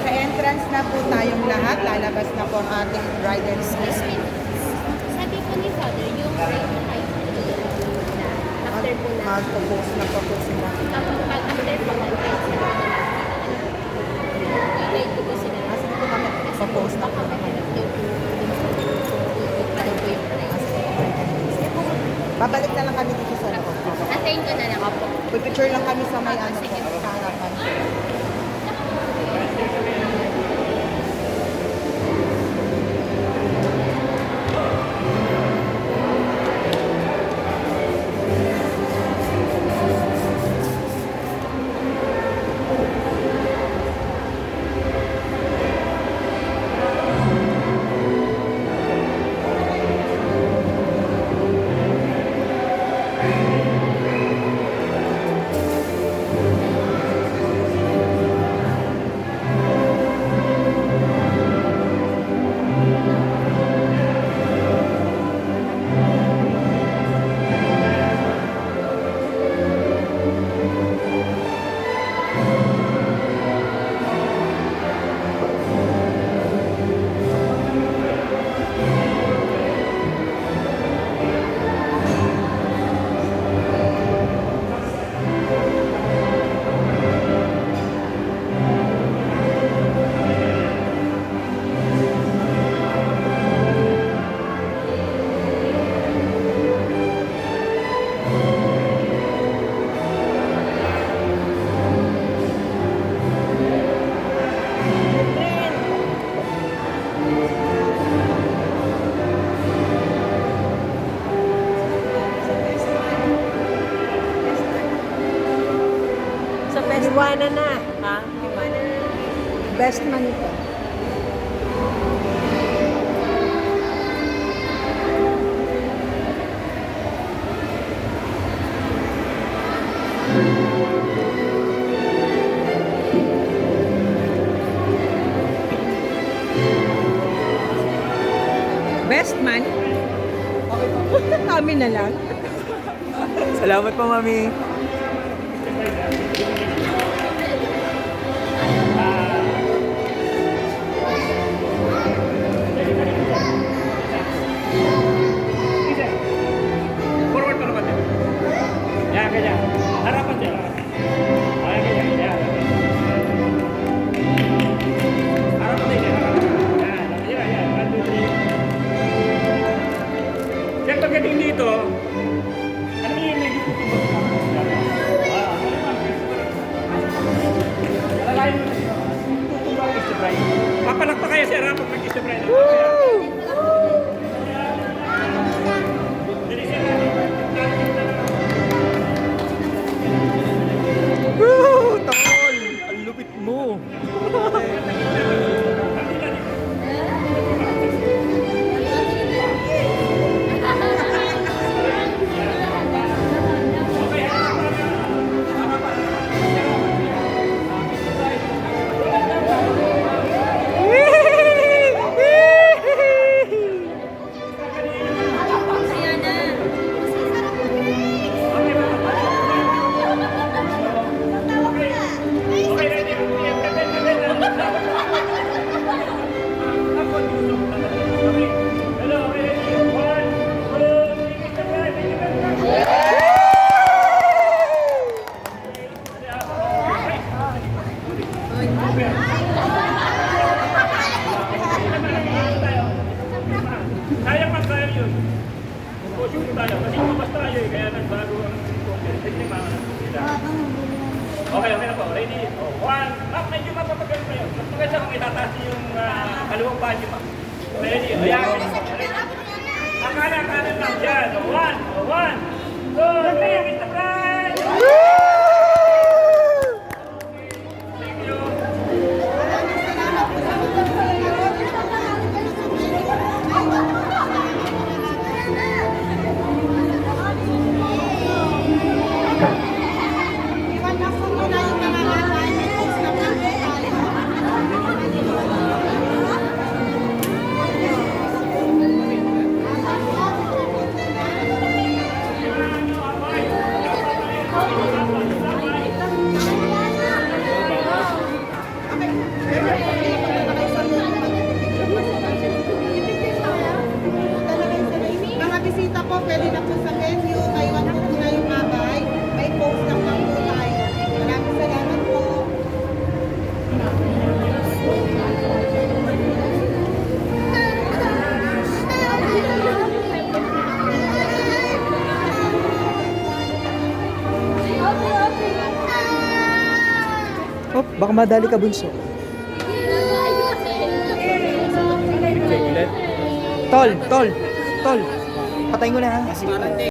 Sa entrance na po tayong lahat. Lalabas na po ang ating bride and groom. Excuse me. Sabi po ni Father, yung right na kayo na after po na. Mag-propose na po po sila. Kapag after po na right sila. I-guide ko po sila. Kasi po kami propose na po naman. Babalik na lang kami dito sa loob. Antayin ko na lang. Pipicture lang kami sa may ano po, sa harapan. Tijuana na. Ha? Tijuana na. Best man ito. Best man? Kami na lang. Salamat po, Mami. Forward pa naman yan. Yan, ganyan. Harapan siya. Ay, ganyan, ganyan. Harapan din yan. Yan, yan, yan. 1, 2, 3. Yan, pagdating dito, ano mo yung medyo tutubos ka? Alalayan mo na siya. Tutubos ang Easter Bride. Papalak pa kaya si Arap pag mag-Easter Bride. Woo! Tol! Ang lupit mo. Sayang man tayo yun. Pupusin mo tayo. Kasi lumabas tayo eh. Kaya nagbago ang teknika. Okay, okay na po. Ready? 1. Ma'am, medyo mapapagal kayo. Mas maganda kung itataas yung kaliwang banyo, ma'am. Ready? Ayan. Akalan lang dyan. 1, 2, 3. Mr. Brian! Thank you. Iwan na po muna yung mga nanay. May post na po tayo. Mga bisita po, pwede na po sa venue. Maiwan po muna yung abay. May post na po tayo. Maraming salamat po. Oh, baka madali ka, bunso. Tol, tol, tol. Patayin ko na ha.